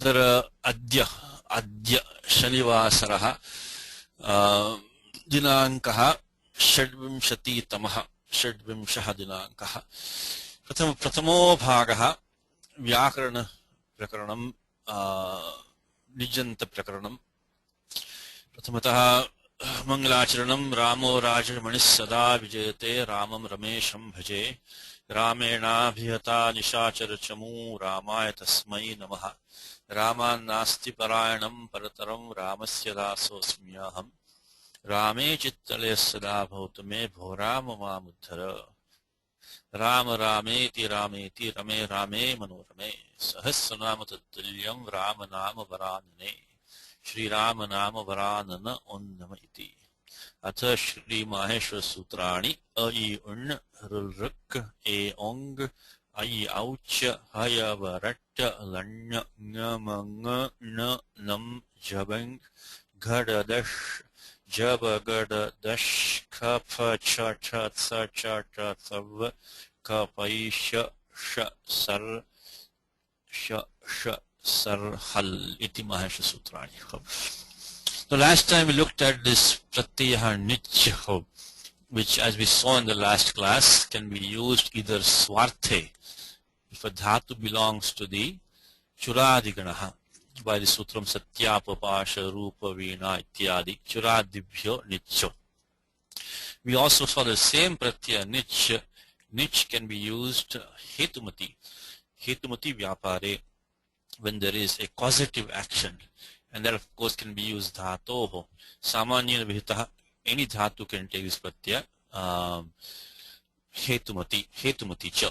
अद्य शनिवासरः दिनाङ्कः षड्विंशः दिनाङ्कः प्रथमो भागः व्याकरणप्रकरणं निजन्तप्रकरणं प्रथमतः मङ्गलाचरणं रामो राजमणिः सदा विजयते रामं रमेशं भजे रामेणाभिहता निशाचरचमू रामाय तस्मै नमः रामान्नास्ति परायणं परतरं रामस्य दासोऽस्म्यहम् रामे चित्तलयः सदा भवतु मे भो राम मामुद्धर राम रामेति रामेति रमे रामे मनोरमे सहस्रनाम तत्तुल्यं राम नाम वरानने श्रीराम नाम वरानन ओन्नम इति। अथ श्री माहेश्वर सूत्राणि अ इ उण् ऋ ए ओङ् ऐ औच हय वरट् लण् ङ म ङ ण नं जबङ् घड दश जब गड दश ख फ छ ठ थ च ट थव क पै श ष सर श ष सर हल इति माहेश्वर सूत्राणि। The last time we looked at this pratyaya nich, which as we saw in the last class can be used either swarthe if a dhatu belongs to the churadiganaha by the sutram satyapapasha rupa veena ityadi churadibhyo nicho. We also saw the same pratyaya nich. Nich can be used hetumati vyapare when there is a causative action. And that of course can be used dhatoho. Samanya vihitaha, any dhatu can take this pratyaya hetumati cha.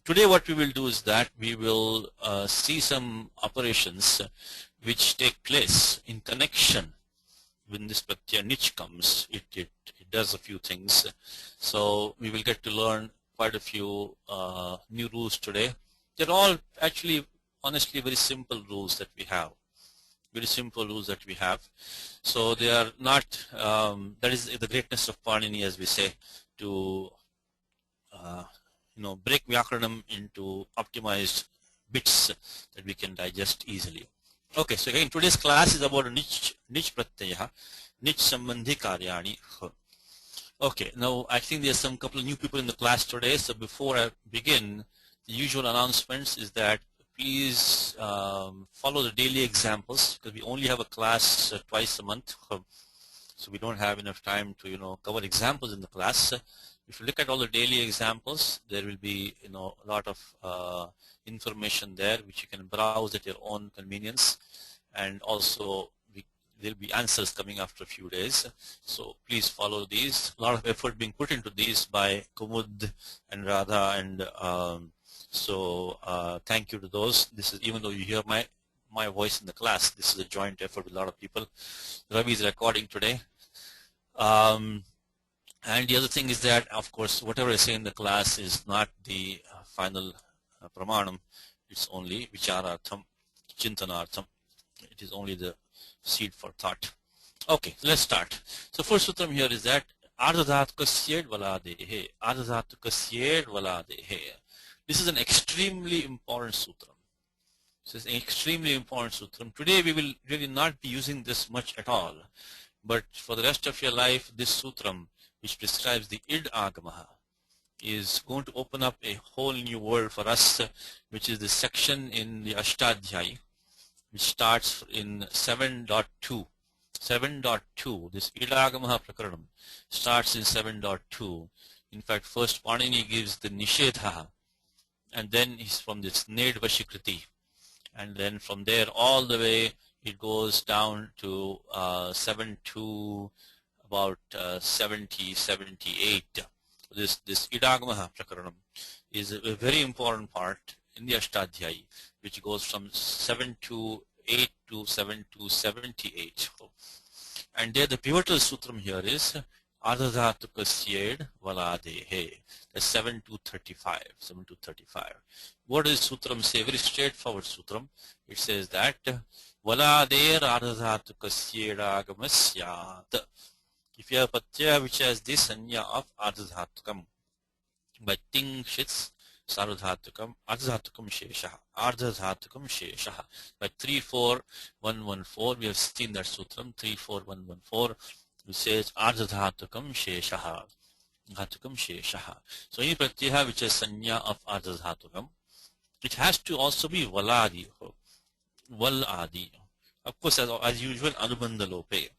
Today what we will do is that we will see some operations which take place in connection when this pratyaya nich comes. It does a few things. So we will get to learn quite a few new rules today. They're all actually honestly very simple rules that we have. So they are not, that is the greatness of Panini, as we say, to break Vyakaranam into optimized bits that we can digest easily. Okay, so again today's class is about a nich pratyaya, nich sambandhi karyani. Okay, now I think there's some couple of new people in the class today, so before I begin, the usual announcements is that please follow the daily examples, because we only have a class twice a month, so we don't have enough time to cover examples in the class. If you look at all the daily examples, there will be a lot of information there which you can browse at your own convenience, and also there will be answers coming after a few days. So please follow these. A lot of effort being put into these by Kumud and Radha, and so thank you to those. This is, even though you hear my voice in the class, this is a joint effort with a lot of people. Ravi is recording today. And the other thing is that, of course, whatever I say in the class is not the final pramanam. It's only vicharartham, chintanartham. It is only the seed for thought. Okay, so let's start. So first sutram here is that ardhadhatukasya valadehe. Ardhadhatukasya valadehe. This is an extremely important sutram. This is an extremely important sutram. Today we will really not be using this much at all. But for the rest of your life, this sutram, which prescribes the id agamaha, is going to open up a whole new world for us, which is the section in the Ashtadhyayi, which starts in 7.2. 7.2, this id agamaha prakaranam starts in 7.2. In fact, first Panini gives the nishedha, and then he's from this Ned Vashikriti, and then from there all the way it goes down to 7 about 70, 78. This Idagamaha Prakaranam is a very important part in the Ashtadhyayi, which goes from 728 to 7278. And there the pivotal sutram here is Ardhadhatukasya Valadehe. That's 7235. 7235. What does sutram say? Very straightforward sutram. It says that Valader Ardhadhatukasya Agamasyat. If you have a pratyaya which has this sanya of ardhadhatukam, by ting shits Sarvadhatukam, Ardhadhatukam Sheshaha, Ardhadhatukam Sheshaha. By 34114, we have seen that sutram, 34114, which says Ardhadhatukam Sheshaha. Dhatukam Sheshaha. So any pratyaya which is sanya of Ardhadhatukam, it has to also be Valadi. Valadi. Of course, as usual, Anubandha Lope.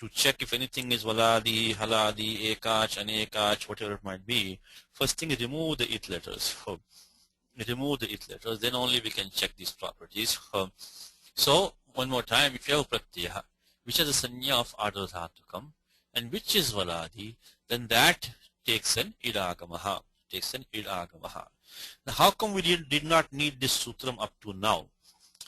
To check if anything is Valadi, Haladi, Ekach, Anekach, whatever it might be, first thing is remove the it letters. Remove the it letters, then only we can check these properties. So, one more time, if you have pratyaya, which is the sanya of Ardhadhatukam, and which is Valadi, then that takes an idagamaha. Now, how come we did not need this sutram up to now?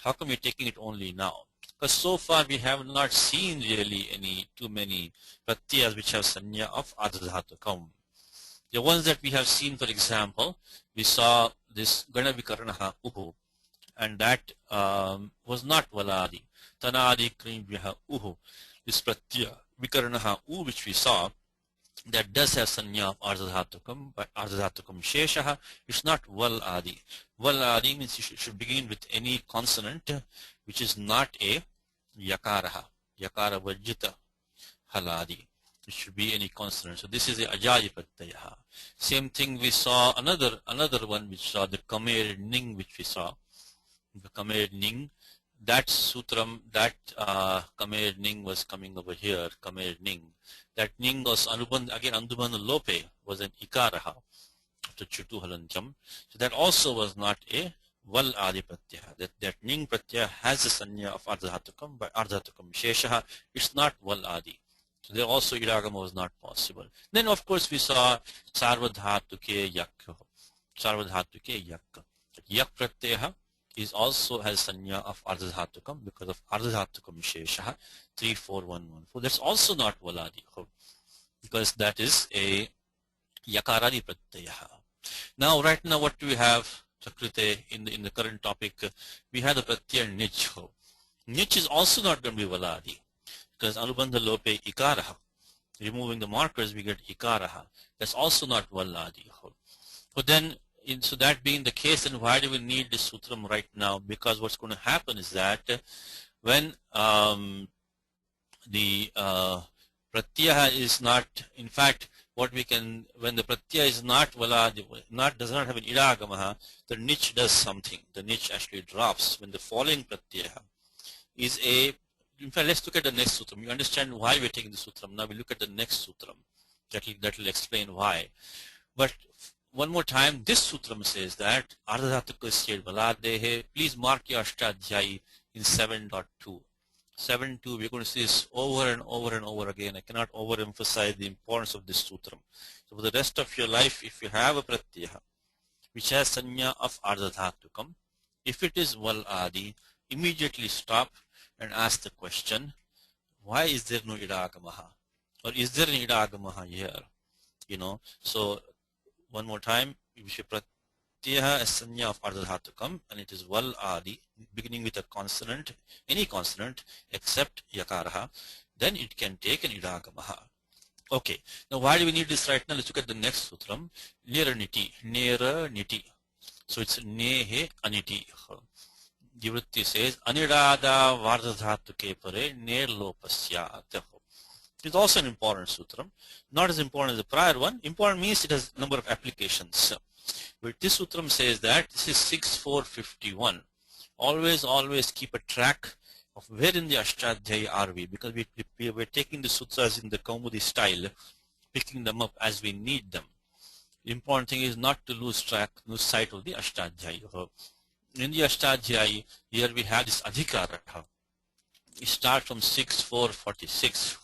How come we're taking it only now? Because so far we have not seen really too many pratyayas which have sanya of Ardhadhatukam. The ones that we have seen, for example, we saw this Gana Vyakaranam Uhu, and that was not Valadi. Tanadi Krim Vyaha Uhu. This pratyaya Vyakaranam U, which we saw, that does have sanya of Ardhadhatukam, but Ardhadhatukam Sheshaha, it's not Val Adi. Val Adi means you should begin with any consonant which is not a Yakaraha, Yakara Vajjita Haladi. It should be any consonant. So this is a Ajayi Pratyaya. Same thing we saw, another one which saw the Kamer Ning, which we saw. The Kamer Ning, that sutram, that Kamer Ning was coming over here, Kamer Ning. That Ning was again Anubandha Lope was an Ikaraha after Chutu Halancham. So that also was not a Val Adi Pratyaya. That Ning Pratyaya has a sanya of Ardhadhatukam, by Ardhadhatukam Sheshaha, it's not Val Adi. So there also idagama was not possible. Then of course we saw Sarvadhatuke Yak. Sarvadhatuke Yak. Yak Pratyaya is also has sanya of Ardhadhatukam because of Ardhadhatukam Sheshaha 34114. That's also not Valadi because that is a Yakaradi Pratyaya. Now right now what do we have, Chakrite, in the current topic? We have the Pratyaya Nich. Nich is also not going to be Valadi because Anubandha Lope Ikaraha. Removing the markers we get Ikaraha. That's also not Valadi. But then so that being the case, then why do we need this sutram right now? Because what's going to happen is that when the pratyaya is not, in fact, when the pratyaya is not Valadi, does not have an idagamaha, the nich does something. The nich actually drops when the following pratyaya is a. In fact, let's look at the next sutram. You understand why we're taking the sutram. Now we look at the next sutram. That will explain why. But one more time, this sutram says that Ardhadhatuka said Valadehe. Please mark your Ashtadhyayi in 7.2. 7.2, we're going to see this over and over and over again. I cannot overemphasize the importance of this sutram. So for the rest of your life, if you have a pratyaya which has sanya of Ardhadhatukam, if it is Val Adi, immediately stop and ask the question, why is there no idagamaha? Or is there an idagamaha here? So one more time, if you pratyaya is sanya of Ardhadhatukam and it is Val Adi, beginning with a consonant, any consonant except Yakaraha, then it can take an idagamaha. Okay, now why do we need this right now? Let's look at the next sutram, Nera-niti. So it's Nehe Aniti. Divritti says, Anirada Vardhadhatuke Pare Ner Lopasyat. It's also an important sutram. Not as important as the prior one. Important means it has a number of applications. But this sutram says that this is 6451. Always keep a track of where in the Ashtadhyayi are we, because we're taking the sutras in the Kaumudi style, picking them up as we need them. The important thing is not to lose sight of the Ashtadhyayi. In the Ashtadhyayi, here we have this Adhikara. It starts from 6446,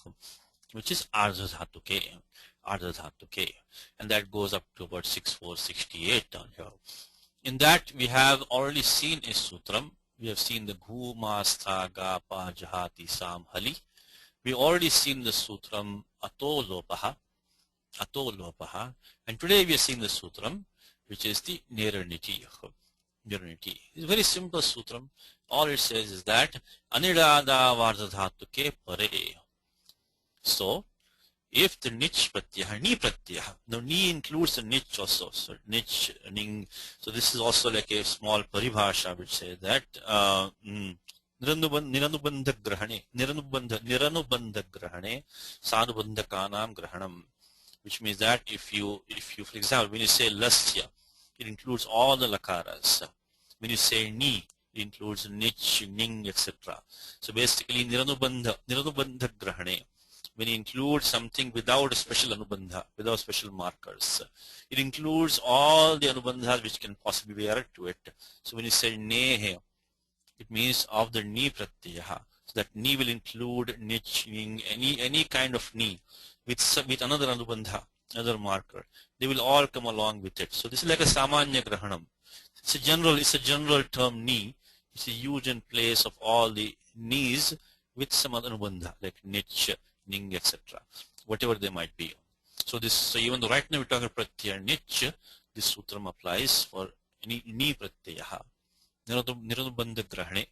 which is Ardhadhatuke, and that goes up to about 6468 down here. In that, we have already seen a sutram. We have seen the Ghu, Mastha, Gapa, Jahati, Sam, Hali. We already seen the sutram Ato Lopaha, and today we are seeing the sutram, which is the Nera-niti. It's a very simple sutram. All it says is that Anirada Vardhadhatuke Pare. So, if the nich pratyah, ni pratyah, now ni includes the nich also, so nich, ning, so this is also like a small paribhasha, I would say that niranubandha grahane sanubandhakanam grahanam, which means that if you for example when you say lasya, it includes all the lakaras. When you say ni, it includes nich, ning, etc. So basically niranubandha grahane, when you include something without a special anubandha, without special markers, it includes all the anubandhas which can possibly be added to it. So when you say nehe, it means of the ni pratyaya. So that ni will include nich, ning, any kind of ni with another anubandha, another marker. They will all come along with it. So this is like a samanya grahanam. It's a general term ni. It's used in place of all the knees with some other anubandha like nich, ning, etc. Whatever they might be. So even though right now we're talking pratyaya nich, this sutram applies for any ni pratyaya. Niranubandha grahane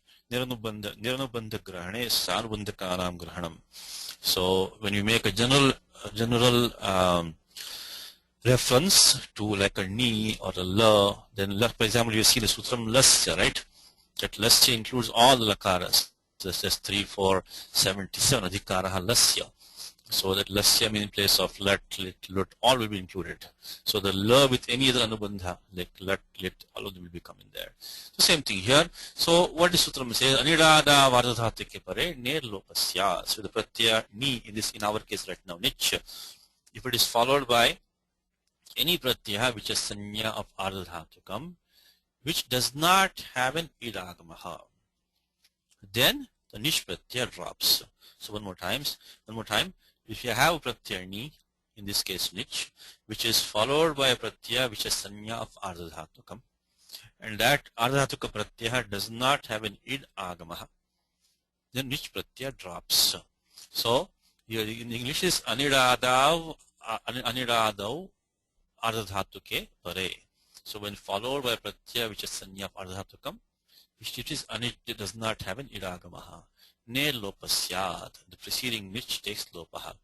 sanubandhakanam grahanam. So when you make a general reference to like a ni or a la, then for example you see the sutram lasya, right? That lasya includes all the lakaras. So it says 3, 4, 77 adhikaraha lasya. So that lasya means in place of lat, lit, lut, all will be included. So the la with any other anubandha, like lat, lit, all of them will be coming there. So same thing here. So what the sutram says, anidada vardhatike pare ner lopasya. So the pratyaya ni in our case right now, nich, if it is followed by any pratyaya which is sanya of ardhadhatukam, which does not have an idagamaha, then the nich pratyaya drops. So one more time. If you have a pratyaya ni, in this case nich, which is followed by a pratyaya which is sanya of ardhadhatukam, and that ardhadhatuka pratyaya does not have an id agamaha, then nich pratyaya drops. So here in English is anidadav ardhadhatuke pare. So when followed by a pratyaya which is sanya of ardhadhatukam, which it does not have an idagamaha. Ne lopasyad, the preceding nich takes lopaha.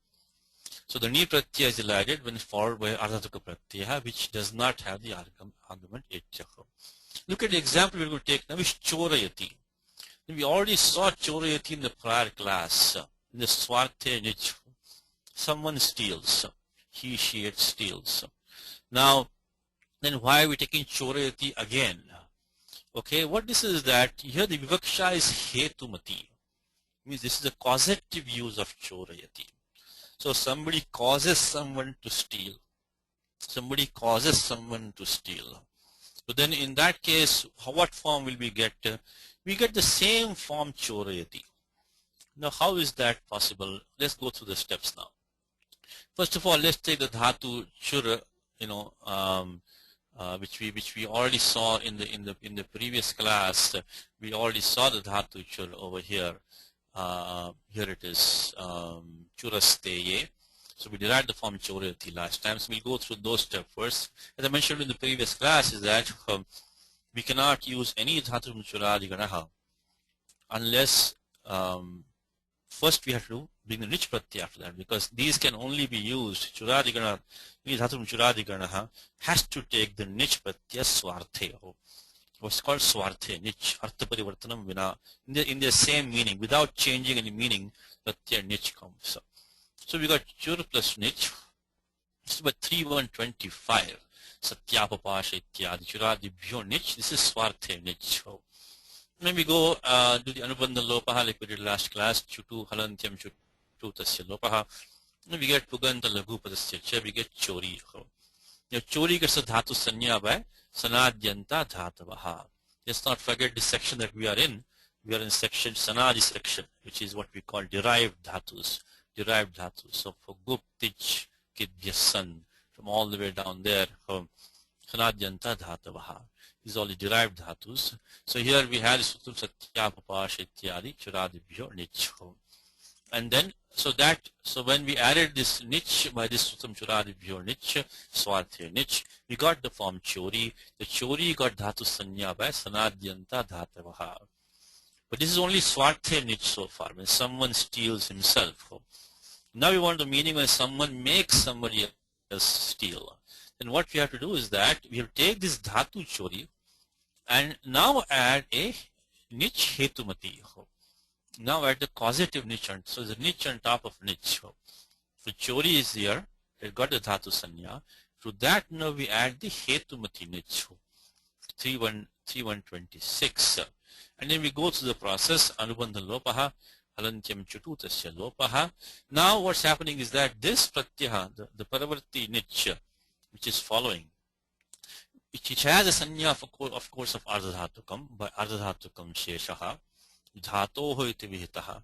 So the ni pratyaya is elided when followed by ardhadhatuka pratyaya which does not have the argument etyaho. Look at the example we're going to take now is chorayati. We already saw chorayati in the prior class. In the swarte nich, someone steals. He, she, it steals. Now, then why are we taking chorayati again? Okay, what this is that here the vivaksha is hetumati. Means this is a causative use of chorayati. So somebody causes someone to steal. Somebody causes someone to steal. So then in that case, what form will we get? We get the same form chorayati. Now how is that possible? Let's go through the steps now. First of all, let's take the dhatu chura, which we already saw in the previous class. We already saw the dhatu chura over here. Here it is, churasteye. So we derived the form chorayati last time. So we'll go through those steps first. As I mentioned in the previous class, is that we cannot use any dhatu from churadiganaha unless first we have to bring the nich pratyaya after that, because these can only be used. Churadigana, any dhatu from churadiganaha has to take the nich pratyaya swarte. What's called swarte, nich, artha parivartanam vina, in the same meaning, without changing any meaning, pratyaya nich comes. So we got chur plus nich. This is about 3125. Satyapapasha ityadi churadibhyo nich. This is swarte nich. When we go do the anubandha lopaha like we did last class, chutu halantyam chutu tasya lopaha, we get puganta laghu padasya cha, we get chori. Now chori gets a dhatu sanya by sanadyanta dhatavaha. Let's not forget the section that we are in. We are in section sanadi section, which is what we call derived dhatus. Derived dhatus. So for gup, tich, kidyasan, from all the way down there, sanadyanta dhatavaha. These are all the derived dhatus. So here we have sutram satyapapasha ityadi churadibhyo nicho. And then so when we added this nich by this sutram churadibhyo nich, swarte nich, we got the form chori. The chori got dhatu sanya by sanadyanta dhatavaha. But this is only swarte nich so far, when someone steals himself. Now we want the meaning when someone makes somebody else steal. Then what we have to do is that we have to take this dhatu chori and now add a nich hetumati. Now add the causative nich, so the nich on top of nich. So chori is here, it got the dhatu sanya. To that now we add the hetumati nich, 3126. And then we go through the process, anubandha lopaha, halantyam chututasya lopaha. Now what's happening is that this pratyaha, the paravarti nich, which is following, which has a sanya of course of ardhadhatukam, by ardhadhatukam sheshaha, dhatoho iti vihitaha,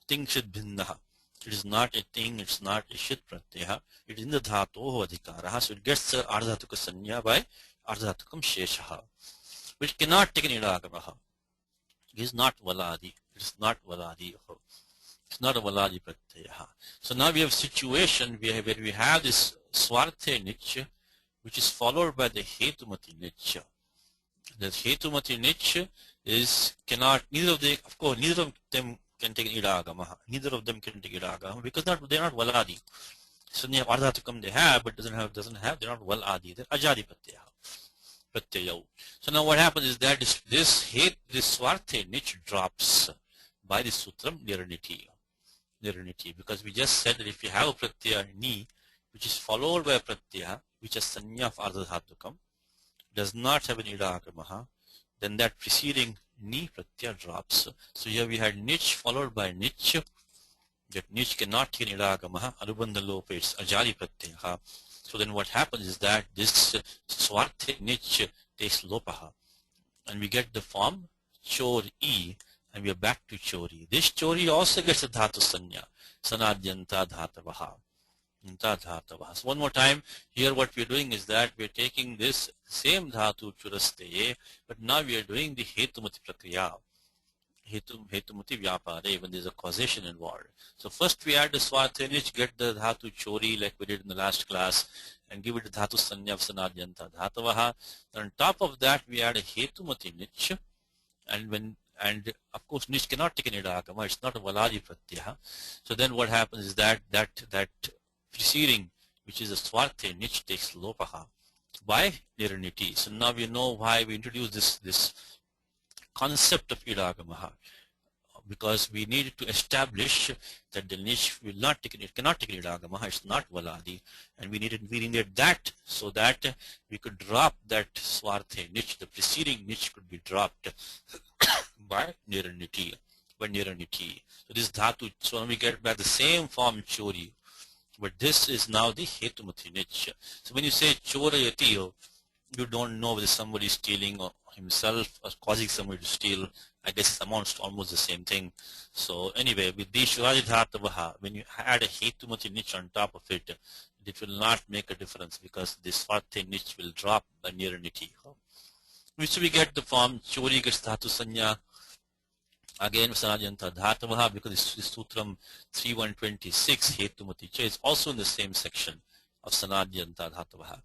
tingshit bhinnaha. It is not a thing, it's not a shit pratyaha, it is in the dhatoho adhikaraha, so it gets the ardhadhatuka sanya by ardhadhatukam sheshaha, which cannot take an idagamaha. It is not valadi, it is not valadi, it's not a valadi pratyaha. So now we have a situation where we have this swarte nich, which is followed by the hetumati nich. The hetumati nich is cannot, neither of them can take an idagama. Neither of them can take idagama because they're not valadi. So they have ardhatukam they have, but doesn't have, they're not valadi, they're ajadi pratyaya. So now what happens is that this swarte nich drops by the sutram niraniti, because we just said that if you have a pratyaya ni, which is followed by a pratyaya, which is sanya of ardhadhatukam, does not have an idagamaha, then that preceding ni pratyaya drops. So here we had nich followed by nich. That nich cannot take an idagamaha, anubandha lopa, it's ajali pratyaya. So then what happens is that this swarte nich takes lopaha, and we get the form chori, and we are back to chori. This chori also gets a dhatu sanya, sanadyanta dhatavaha. So one more time, here what we are doing is that we are taking this same dhatu churaste, but now we are doing the hetumati prakriya, hetumati vyapare, when there is a causation involved. So first we add the swarte nich, get the dhatu chori like we did in the last class, and give it the dhatu sanya of sanadyanta dhatavaha. On top of that we add a hetumati nich, and of course nich cannot take an idagama, it's not a valadi pratyaha. So then what happens is that preceding, which is a swarte nich, takes lopaha by niraniti. So now we know why we introduced this concept of idagamaha, because we needed to establish that the nich will not take it cannot take an idagamaha, it's not valadi, and we needed that so that we could drop that swarte nich, the preceding nich could be dropped by niraniti. So this dhatu, so when we get back the same form chori, but this is now the hetumati nich. So when you say chorayati, you don't know whether somebody is stealing or himself or causing somebody to steal. I guess it amounts to almost the same thing. So anyway, with the shuradi dhatavaha, when you add a hetumati nich on top of it, it will not make a difference because this swarte nich will drop by niraniti. So we get the form chori gets dhatu sanya, again sanadyanta dhatavaha, because this sutram 3126 hetumati cha is also in the same section of sanadyanta dhatavaha,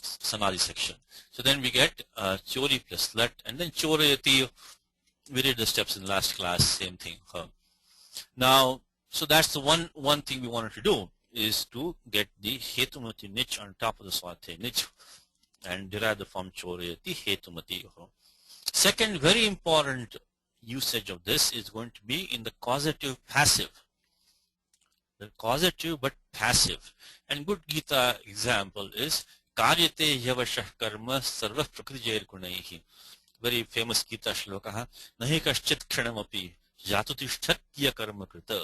sanadi section. So then we get chori plus let, and then chorayati, we did the steps in last class, same thing. Now, so that's the one thing we wanted to do, is to get the hetumati nich on top of the swarte nich and derive the form chorayati hetumati. Second very important usage of this is going to be in the causative passive. The causative but passive. And good Gita example is karyate yavashah karma sarva prakrijair gunaihi. Very famous Gita shloka. Nahi kaschit kshanapi jatutishtatya karma krita.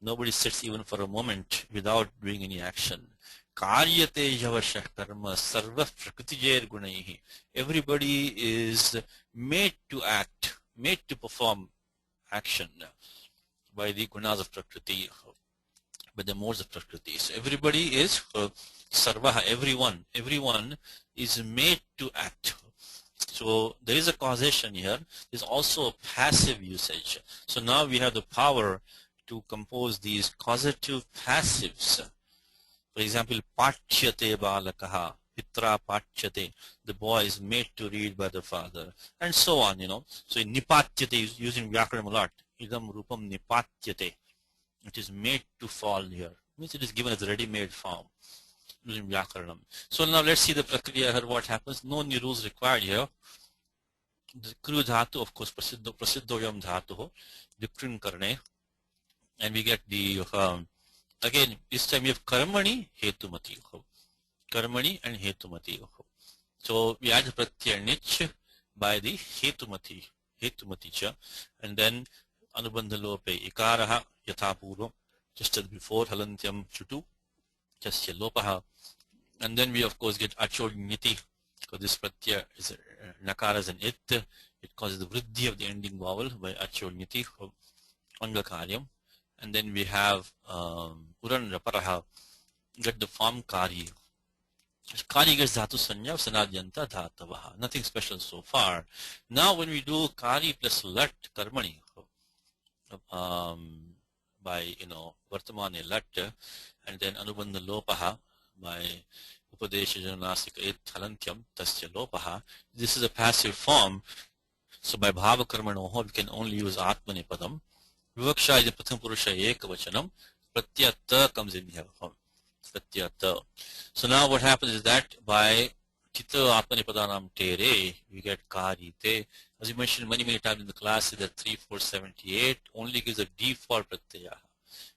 Nobody sits even for a moment without doing any action. Karyate yavashah karma sarva prakrijair gunaihi. Everybody is made to act, made to perform action by the gunas of Prakriti, by the modes of Prakriti. So everybody is sarvaha, everyone is made to act. So there is a causation here. There's also a passive usage. So now we have the power to compose these causative passives. For example, pachyate balakaha, pitra pachyate, the boy is made to read by the father, and so on, So in nipatyate is using Vyakaranam a lot. Idam rupam nipatyate. It is made to fall here. Means it is given as a ready-made form using Vyakaranam. So now let's see the prakriya here, what happens. No new rules required here. The kru dhatu, of course, prasidhoyam dhatu, vikrin karne, and we get the, again, this time we have karmani, hetumati. Karmani and hetumati. So we add the pratyaya nich by the hetumati cha, and then anubandha lope ikaraha yathapurvam, just as before, halantyam chutu, jasya lopaha, and then we of course get achod niti, because this pratyaya is nakara is an it, it causes the vriddhi of the ending vowel by achod niti, angakaryam, and then we have uran raparaha, get the form kari. Kari gets dhatu sanya of sanadyanta dhatavaha. Nothing special so far. Now when we do kari plus lat karmani, by vartamane lat, and then anubandha lopaha by upadesha janasika it halantyam tasya lopaha. This is a passive form. So by bhava karmanoho we can only use atmane padam. Vivaksha is the pratham purusha ekavachanam. Pratyata comes in here. Pratyata. So now what happens is that by Chita Atmanipadanam Tere, we get Kari Te. As you mentioned many times in the class, that 3478 only gives a default Pratyaya.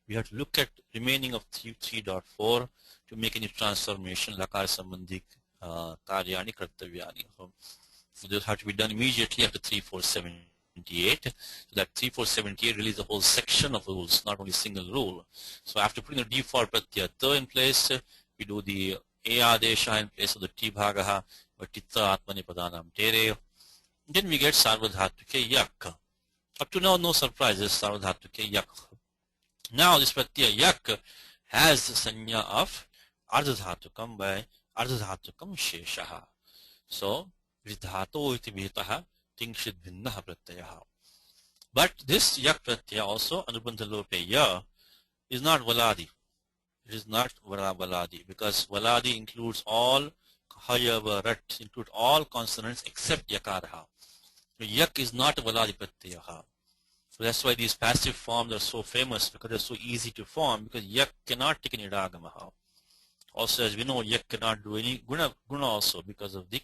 We have to look at remaining of 3.4 to make any transformation, Lakar Sambandhik Karyani Kartavyani. So those have to be done immediately after 3478. So that 3478 releases a whole section of rules, not only single rule. So after putting the default pratyata in place, we do the adesha in place of the t bhagaha, or titta atmani padanam tere. Then we get sarvadhatuke yak. Up to now, no surprises, sarvadhatuke yak. Now this pratyaya yak has the sanya of ardhadhatukam by ardhadhatukam sheshaha. So vidhato iti vitaha tingshid bhinnaha pratyaha. But this yak pratyaya also, anubandha lope ya, is not valadi. It is not valadi, because valadi includes all hayava rat, include all consonants except yakaraha. So yak is not a valadi pratyaha. So that's why these passive forms are so famous, because they're so easy to form, because yak cannot take any ragamaha. Also, as we know, yak cannot do any guna also because of the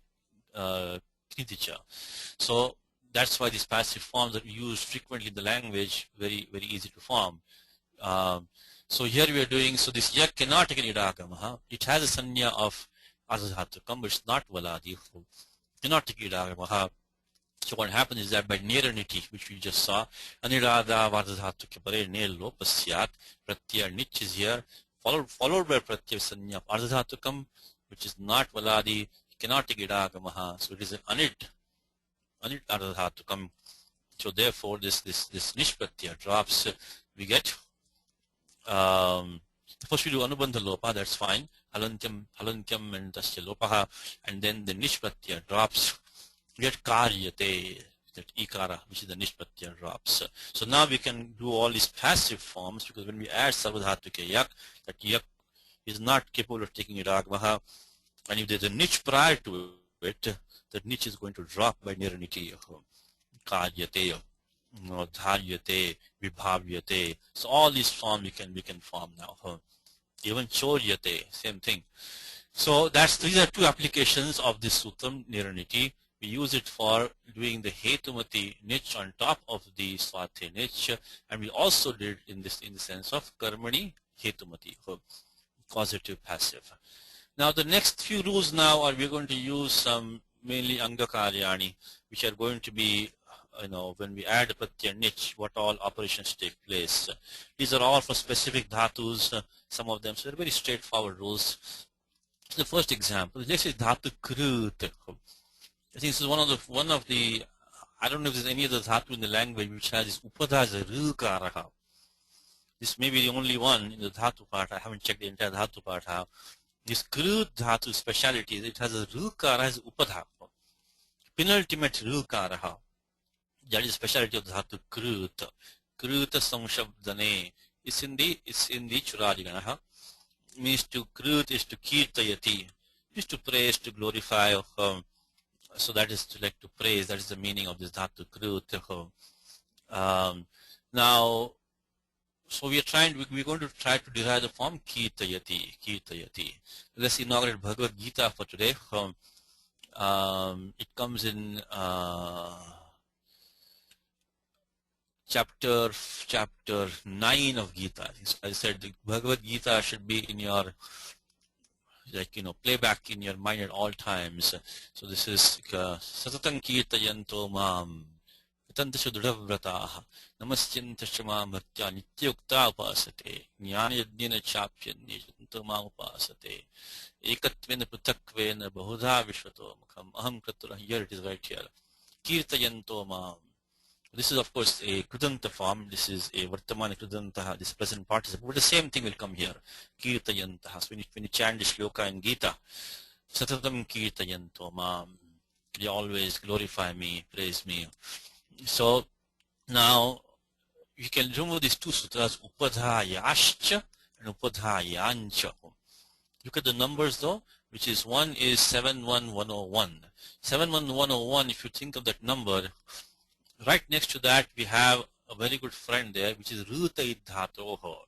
kniticha. So that's why these passive forms are used frequently in the language, very easy to form. So here we are doing, so this yak cannot take an idagama. It has a sanya of ardhadhatukam, but it's not valadi. Cannot take idagama. So what happens is that by neraniti, which we just saw, anirada vardhadhatuke pare ne lopasyat, pratyaya nich is here, followed by pratyaya sanya of ardhadhatukam, which is not valadi, cannot take idagama. So it is an anit ardhadhatukam. So therefore this nishpratyaya drops. We get first we do anubandha lopa, that's fine. Halantyam and tasya lopaha, and then the nishpratyaya drops. We get karyate, that ikara, which is the nishpratyaya drops. So now we can do all these passive forms, because when we add sarvadhatuke yak, that yak is not capable of taking idagmaha, and if there's a niche prior to it, that niche is going to drop by niraniti. Karyate, dharyate, vibhavyate. So all these forms we can form now. Even choryate, same thing. So these are two applications of this sutram niraniti. We use it for doing the hetumati niche on top of the swate niche, and we also did in the sense of karmani hetumati, positive passive. Now the next few rules now are we're going to use some mainly angakaryani, which are going to be when we add a pratyaya niche, what all operations take place. These are all for specific dhatus, some of them, so they're very straightforward rules. So the first example, this is dhatu krut. I think this is one of the I don't know if there's any other dhatu in the language which has this upadha as a rukaraha. This may be the only one in the dhatu part. I haven't checked the entire dhatu part how. This krut dhatu speciality, it has a rukara as upadha. Penultimate rukaraha. That is the speciality of dhatu krut. Kruta samshabdane. It's in the churadiganaha. Means to krut is to kirtayati. Is to praise, to glorify. So that is to like to praise. That is the meaning of this dhatu krut. Now, So we're going to try to derive the form Kirtayati. Let's inaugurate Bhagavad Gita for today. It comes in chapter 9 of Gita. I said the Bhagavad Gita should be in your, playback in your mind at all times. So this is Satatam Kirtayanto Mam Vitantasya Dudhavrataha Namaschintasya Mam Bhaktya Nityukta Upasate Jnana Yajnana Chapyanyanto Mam Upasate Ekatvena Prutakvena Bahudha Vishwato Mukham Aham Kratura. Here it is right here. Kirtayanto Mam. This is of course a Kridanta form. This is a Vartamana Kridantaha, this present participle. But the same thing will come here. Kirtayantaha. So when you chant the shloka in Gita, Satatam Kirtayanto Mam. You always glorify me, praise me. So now you can remove these two sutras, Upadhayascha and Upadhayancha. Look at the numbers though, which is one is 71101. 71101, if you think of that number, right next to that we have a very good friend there, which is Rutai Dhatoho.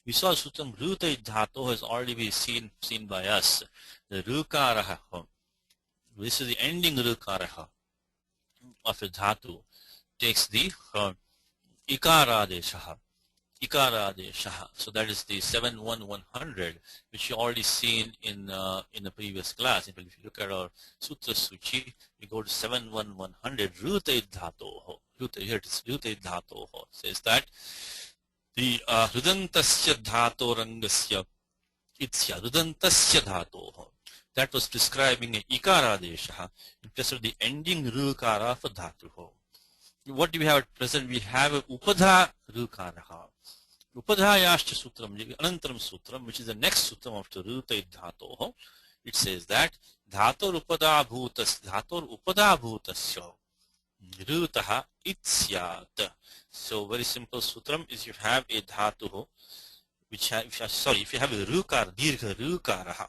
We saw Sutram Rutai Dhatoho has already been seen by us. The Rukaraha. This is the ending Rukaraha of a Dhatu. Takes the Ikaradeshaha. So that is the 71100, which you already seen in the previous class. In fact, if you look at our Sutra Suchi, we go to 71100. Rute Dhatoho. Here it is. Rute Dhatoho says that the Rudantasya Dhatorangasya Itsya. Rudantasya Dhatoho. That was prescribing a Ikaradeshaha in place of the ending Rukara for Dhatuho. What do we have at present? We have a Upadha Rukaraha. Upadhayashcha Sutram, Anantaram Sutram, which is the next Sutram after Rutai Dhatoho. It says that Dhator Upada Bhutasya Rutaha Itsyat. So very simple Sutram is you have a Dhatuho, which if you have a Rukara, Dirgha Rukaraha,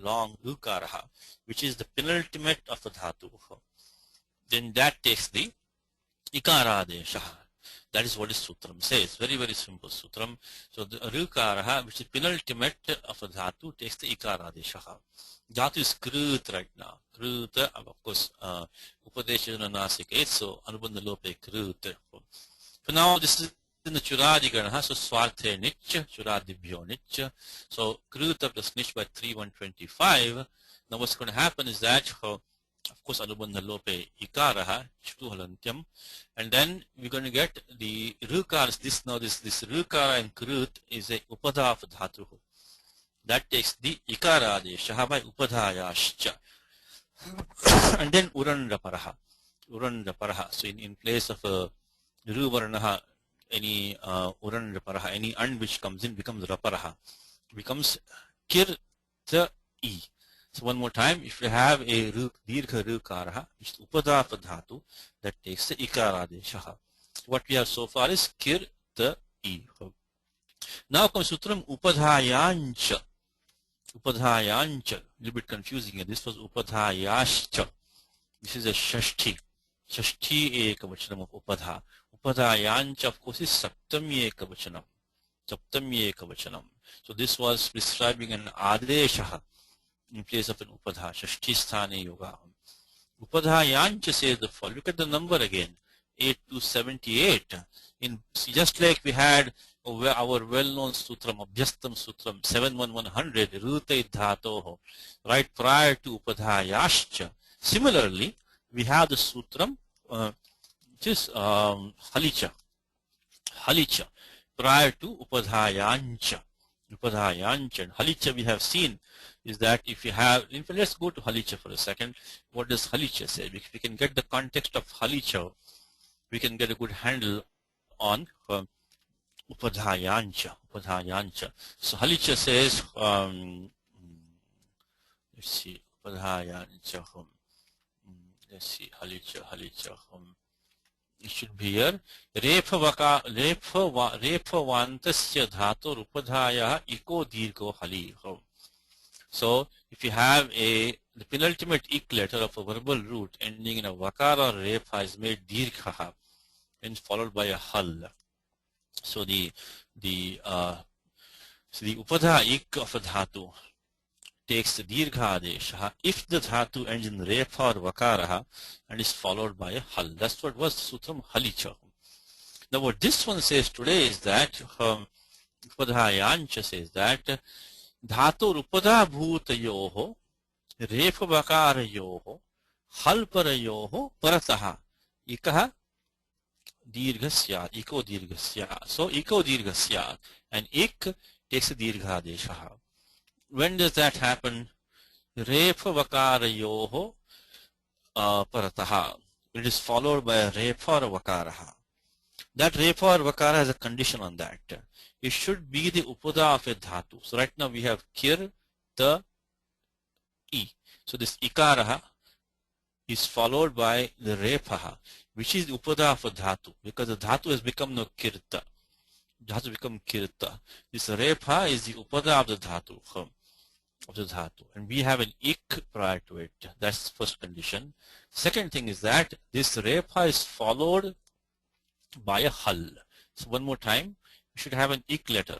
long Rukaraha, which is the penultimate of a Dhatuho, then that takes the Ikaradesha. That is what the Sutram says. Very, very simple Sutram. So the Rukaraha, which is penultimate of a Dhatu, takes the Ikaradesha. Dhatu is Krut right now. Krut, of course, Upadeshana Nasike, so Anubandha Lope Krut. For now, this is in the Churadi Ganaha, so Swarte Nitya, Churadibhyo Nitya. So Krut plus Nitya by 3125. Now what's going to happen is that, of course, Anubandha Lope Ikaraha, Chutu Halantyam, and then we're going to get the Rukaras. This Rukara and Krut is a Upadha of Dhatu. That takes the Ikara Deshaha by Upadhayashcha. And then Uran Raparaha. So in place of Ruvaranaha, any Uran Raparaha, any and which comes in becomes Raparaha. Becomes Kirta E. So one more time, if you have a Dirgha Rukaraha, which is Upada for Dhatu, that takes the Ikaradeshaha. What we have so far is Kirta E. Now comes Sutram Upadhayancha. Upadhayancha. A little bit confusing here. This was Upadhayashcha. This is a Shashti. Shashti Ekavachanam of Upadha. Upadhayancha, of course, is Saptami Ekavachanam. Saptami Ekavachanam. So this was prescribing an Adeshaha in place of an Upadha, Shashti Sthane Yoga. Upadhayancha says the following. Look at the number again, 8278. Just like we had our well-known Sutram, Abhyastam Sutram, 71100, Rute Dhatoho, right prior to Upadhayashcha. Similarly, we have the Sutram, which is Halicha, prior to Upadhayancha. Upadhayancha and Halicha we have seen is that if you have, in fact, let's go to Halicha for a second. What does Halicha say? If we can get the context of Halicha, we can get a good handle on Upadhayancha. So Halicha says, let's see, Upadhayancha, let's see, Halicha, it should be here. Rephavantasya dhatu rupadhaya iko dirgho hali. So if you have the penultimate ik letter of a verbal root ending in a vakara or repha is made dirgha and followed by a hal. So the upada ik of a dhatu takes the dirgha adesha if the dhatu ends in rep or vakaraha and is followed by a hal. That's what was sutram halicha. Now what this one says today is that upadhayancha says that dhatu upada bhutayoho rep vakarayoho hal parayoho parataha ikaha dirghasya iko dirghasya. So iko dirghasya and ik takes a dirgha adesha. When does that happen? Repa vakarayoho parataha. It is followed by a repa or vakaraha. That repa or vakara has a condition on that. It should be the upada of a dhatu. So right now we have kir, ta, I. So this ikaraha is followed by the repaha, which is the upada of a dhatu, because the dhatu has become no kirta. Dhatu become kirta. This repa is the upada of the dhatu. And we have an ik prior to it. That's the first condition. Second thing is that this repa is followed by a hal. So one more time, we should have an ik letter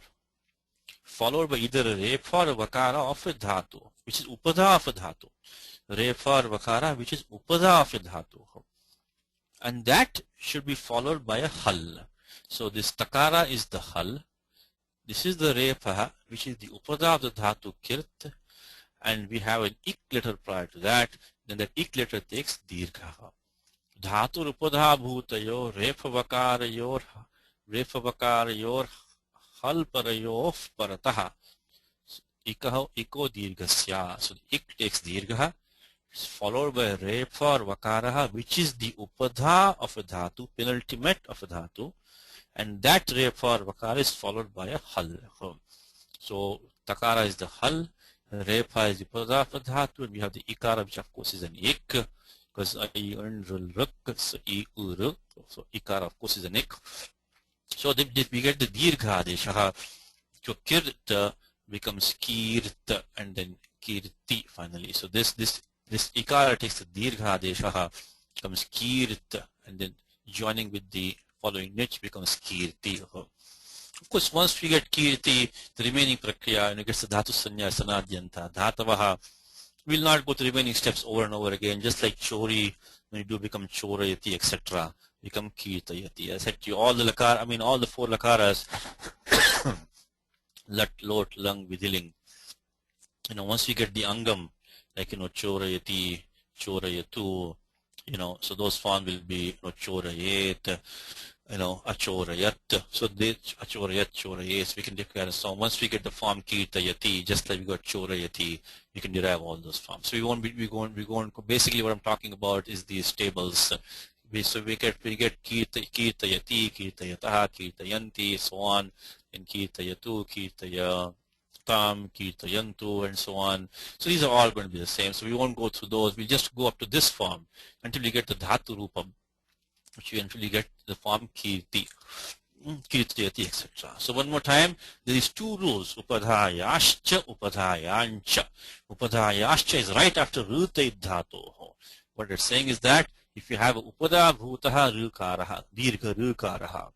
followed by either a repa or a vakara of a dhatu, which is upada of a dhatu. Repa or vakara, which is upada of a dhatu. And that should be followed by a hal. So this takara is the hal. This is the repa, which is the upada of the dhatu kirt, and we have an ik letter prior to that. Then that ik letter takes dirgha. Dhatu upada bhutayo repa vakarayor hal parayo parataha iko dirghasya. So the ik takes dirgha, followed by repa or vakaraha, which is the upada of a dhatu, penultimate of a dhatu. And that repa or vakara is followed by a hal. So takara is the hal, repa is the upada of a dhatu, and we have the ikara, which of course is an ik, because I earned ruk, so I uru, so ikara of course is an ik. So we get the dirgha adesha. So kirta becomes kirta and then kirti finally. So this ikara takes the dirgha adesha, becomes kirta, and then joining with the following nich becomes kirti. Of course, once we get kirti, the remaining prakriya, gets the dhatu sanya sanadyanta dhatavaha. We'll not go to the remaining steps over and over again, just like chori, when you do become chorayati, etc., become kirtayati. I said to you, all the lakar, all the four lakaras, lat, lot, lung, vidiling. Once we get the angam, like, chorayati, chorayatu, so those forms will be, chorayet, achorayat. So they achorayat, chorayet. We can declare. So once we get the form kirtayati, just like we got chorayati, we can derive all those forms. So we're going. Basically, what I'm talking about is these tables. So we get kirtayati, kirtayataha, kirtayanti, so on, and kirtayatu, kirtayatam, kirtayantu, and so on. So these are all going to be the same. So we won't go through those. We'll just go up to this form until we get the dhatu rupam, which you eventually get the form kirti, kirtayati, etc. So one more time, there is two rules, upadhayascha, upadhayancha. Upadhayascha is right after rutay dhatu. What it's saying is that if you have a upada bhutaha rukaraha, dirgha rukaraha,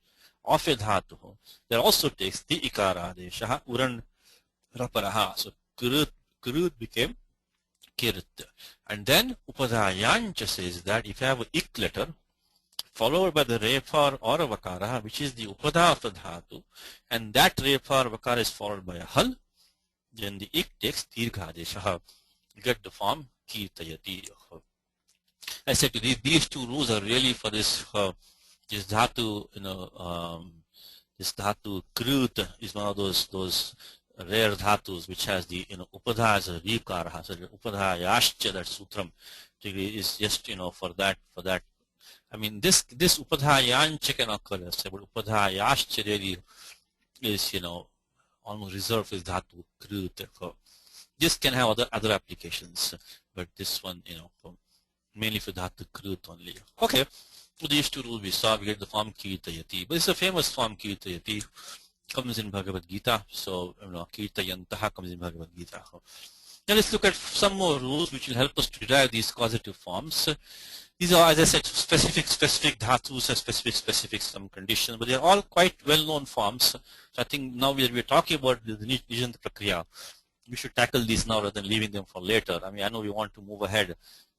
of a dhatu, that also takes the ikara adesha, uran raparaha. So kurut became kirt. And then upadhayancha says that if you have a ik letter, followed by the repa or a vakara, which is the upada of a dhatu, and that repa or vakara is followed by a hal, then the ik takes dirgha adesha. You get the form kirtayati. I said to you, these two rules are really for this dhatu, this dhatu krut is one of those rare dhatus which has the upadha as a rikara. So the upadha yashcha, that sutram, is just for that. This upadha yancha can occur, but upadha yashcha really is almost reserved for dhatu krut. This can have other applications, but this one mainly for dhatu krut only. Okay, so these two rules we saw. We get the form kirtayati, but it's a famous form kirtayati, comes in Bhagavad Gita. So kirtayantaha comes in Bhagavad Gita. Now let's look at some more rules which will help us to derive these causative forms. These are, as I said, specific dhatus have specific some conditions, but they are all quite well-known forms. So I think now we're talking about the Nijanta Prakriya. We should tackle these now rather than leaving them for later. I mean, I know we want to move ahead,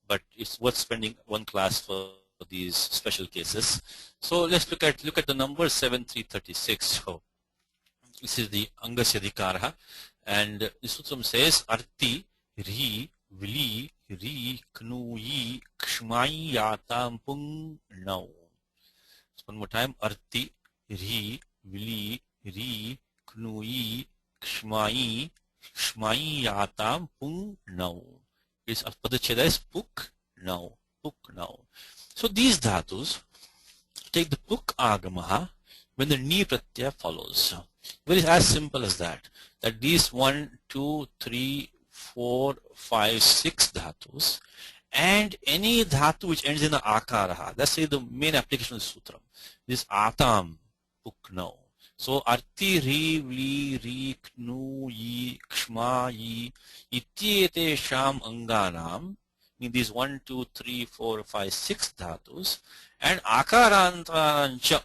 but it's worth spending one class for these special cases. So let's look at the number 7336. So this is the Angasya Adhikara, and the sutram says Arti, Ri, Vili, Ri, Knu, Yi, Kshmai, Yatam, Pung, Now. So one more time, Arti, Ri, Vili, Ri, Knu, Yi, Kshmai, Kshmai, Yatam, Pung, Now. Its Padacheda is Puk, Now. Puk, Now. So these dhatus take the Puk Agamaha when the Ni Pratyaya follows. Very as simple as that. That these 1, 2, 3, 4, 5, 6 dhatus and any dhatu which ends in a akaraha. That's the main application of the sutram. This atam, pukno. So arti, ri, vli, ri, knu, yi, kshma, yi, ityete sham anganam. In these 1, 2, 3, 4, 5, 6 dhatus and akarantarancha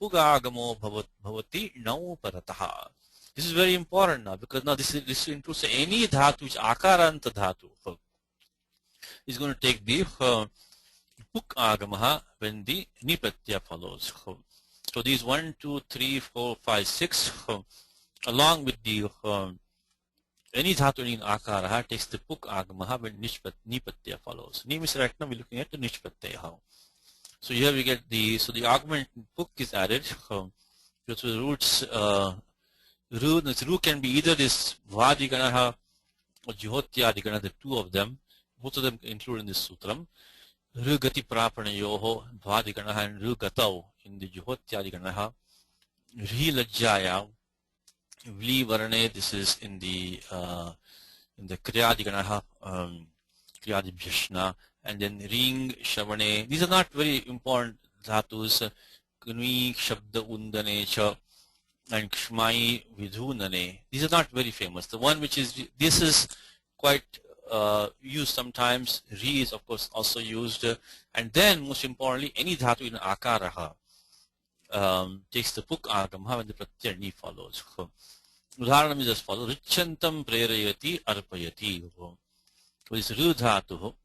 pugagamo bhavati nau parataha. This is very important now because now this includes any dhatu which akaranta dhatu is going to take the puk agamaha when the ni pratyaya follows. So these 1, 2, 3, 4, 5, 6 along with the any dhatu in akaraha takes the puk agamaha when ni pratyaya follows. Ni means right now we're looking at the nish pratyaya. So here we get the argument puk is added. So the roots ru can be either this vadiganaha or jihotyadigana, the two of them. Both of them included in this sutram. Ru gati prapanayoho vadiganaha and ru gatau in the jihotyadiganaha. Ri lajjaya vli varane, this is in the kriyadiganaha, kriyadibhyashna. And then ring, shavane. These are not very important dhatus. Kunvi, shabda, undane, cha, and kshmai, vidhunane. These are not very famous. The one which is, this is quite used sometimes. Ri is of course also used. And then most importantly, any dhatu in akaraha takes the puk agamaha when the pratyaya ni follows. Udharanam is as follows. Richantam prerayati arpayati. So this ru dhatu.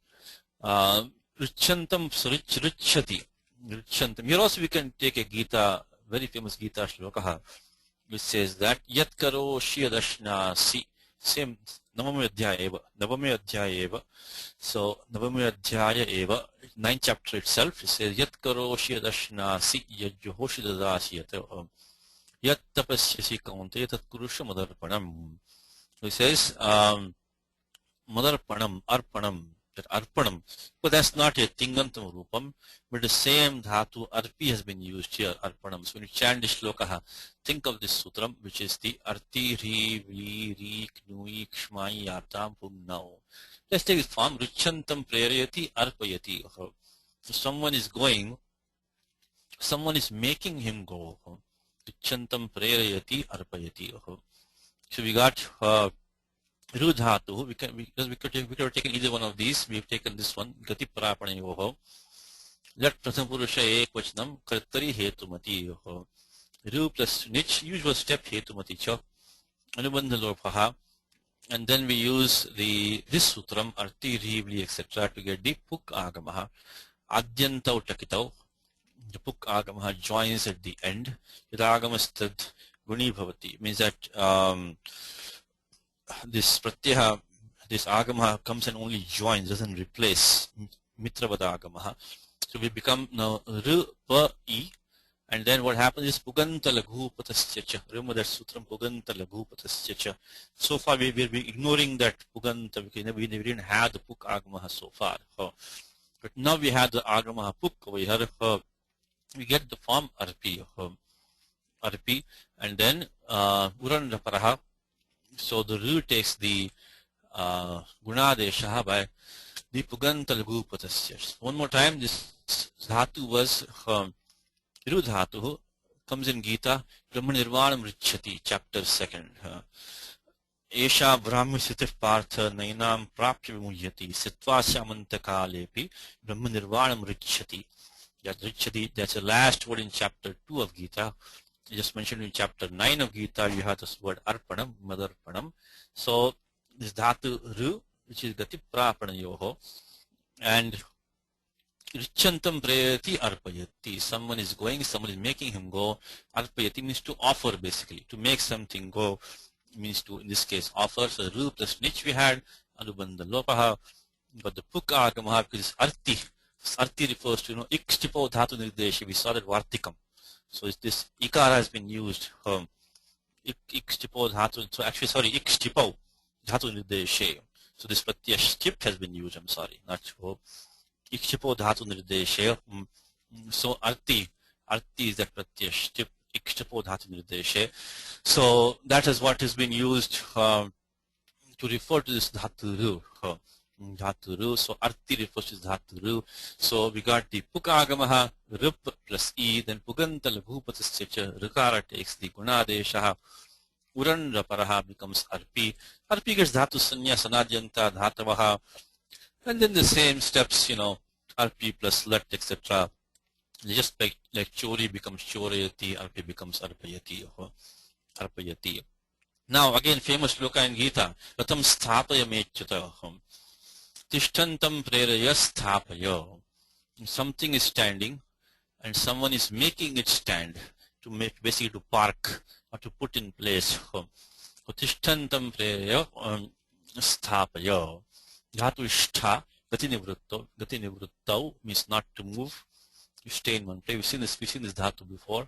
Richantam richati. Richantam. Here also we can take a Gita, very famous Gita shlokaha, which says that Yat karo shiyadashna si. Same Navami Adhyaya eva. So Navami Adhyaya eva, 9th chapter itself, it says Yat karo shiyadashna si yajjohoshi dadasiyata. Yat tapasyasi kaunte tat kurusha madarpanam. So it says madarpanam, arpanam. Arpanam, but that's not a Tingantam Rupam, but the same dhatu Arpi has been used here, Arpanam. So when you chant this shlokaha, think of this sutram, which is the Arti, Ri, Vli, Ri, Knui, Kshmai, Yatam, Pugnau. Let's take this form, Richantam Prerayati, Arpayati. So someone is going, someone is making him go. Richantam Prerayati, Arpayati. So we got Ru dhatu, we could have taken either one of these. We've taken this one, Gati Prapanayoho. Let Pratham-purusha ekvachanam kartari hetumati yoho. Ru plus nich, usual step hetumati cha. Anubandha lophaha. And then we use this sutram, arti, rivli, etc. to get the puk agamaha. Adyantau takitau. The puk agamaha joins at the end. Yadagamastad guni bhavati. Means that this pratyaha, this agamaha comes and only joins, doesn't replace mitravada agamaha. So we become now r, pa, I, and then what happens is puganta laghu patasya. Remember that sutram puganta laghu patasya. So far we're ignoring that puganta because we didn't have the puk agamaha so far. But now we have the agamaha puk over here. We get the form arpi, arpi, and then uranda paraha. So the ru takes the gunadesha by the puganta laghu patasya. One more time, this dhatu was ru dhatu, comes in Gita, Brahma Nirvanam Richati, chapter 2nd. Esha Brahmisitif Partha Nainam Prapya Vimuhyati Sitva Samantakaalepi Brahma Nirvanam Richati. That Richati, that's the last word in chapter 2 of Gita. I just mentioned in chapter 9 of Gita, you have this word Arpanam, Madarpanam. So this Dhatu Ru, which is Gati Prapanayoho, and Richantam Prayati Arpayati. Someone is going, someone is making him go. Arpayati means to offer, basically. To make something go means to, in this case, offer. So the Ru plus Nich we had, Anubandha Lopaha. But the Puka Agamaha is Arti. Arti refers to, Ikstipo Dhatu Nirdeshi. We saw that Vartikam. So this Ikara has been used. Ikstipo Dhatu. So actually, sorry, Ikstipo Dhatu Nirdeshe. So this Pratyashtip has been used. I'm sorry, not Ho. Ikshipo dhatu nirdeshe. So arti is that pratyashtip. Ikshipo dhatu nirdeshe. So that is what has been used to refer to this dhaturu. Dhaturu. So arti refers to dhaturu. So we got the pukagamaha rup plus e. Then puganta labhupatasya rikara takes the gunadeshaha. Uran raparaha becomes arpi. Arpi gets dhatu sanya sanadhyanta dhatavaha. And then the same steps, RP plus let, etc. Just like chori becomes chorayati, RP becomes arpayati. Now again, famous shloka in Gita, Ratam sthapaya mechyata. Tishtantam preraya sthapaya. Something is standing and someone is making it stand, to make, basically to park or to put in place. Tishtantam preraya sthapaya. Dhatu ishtha, gati nivruttau means not to move. You stay in one place. We've seen this dhatu before.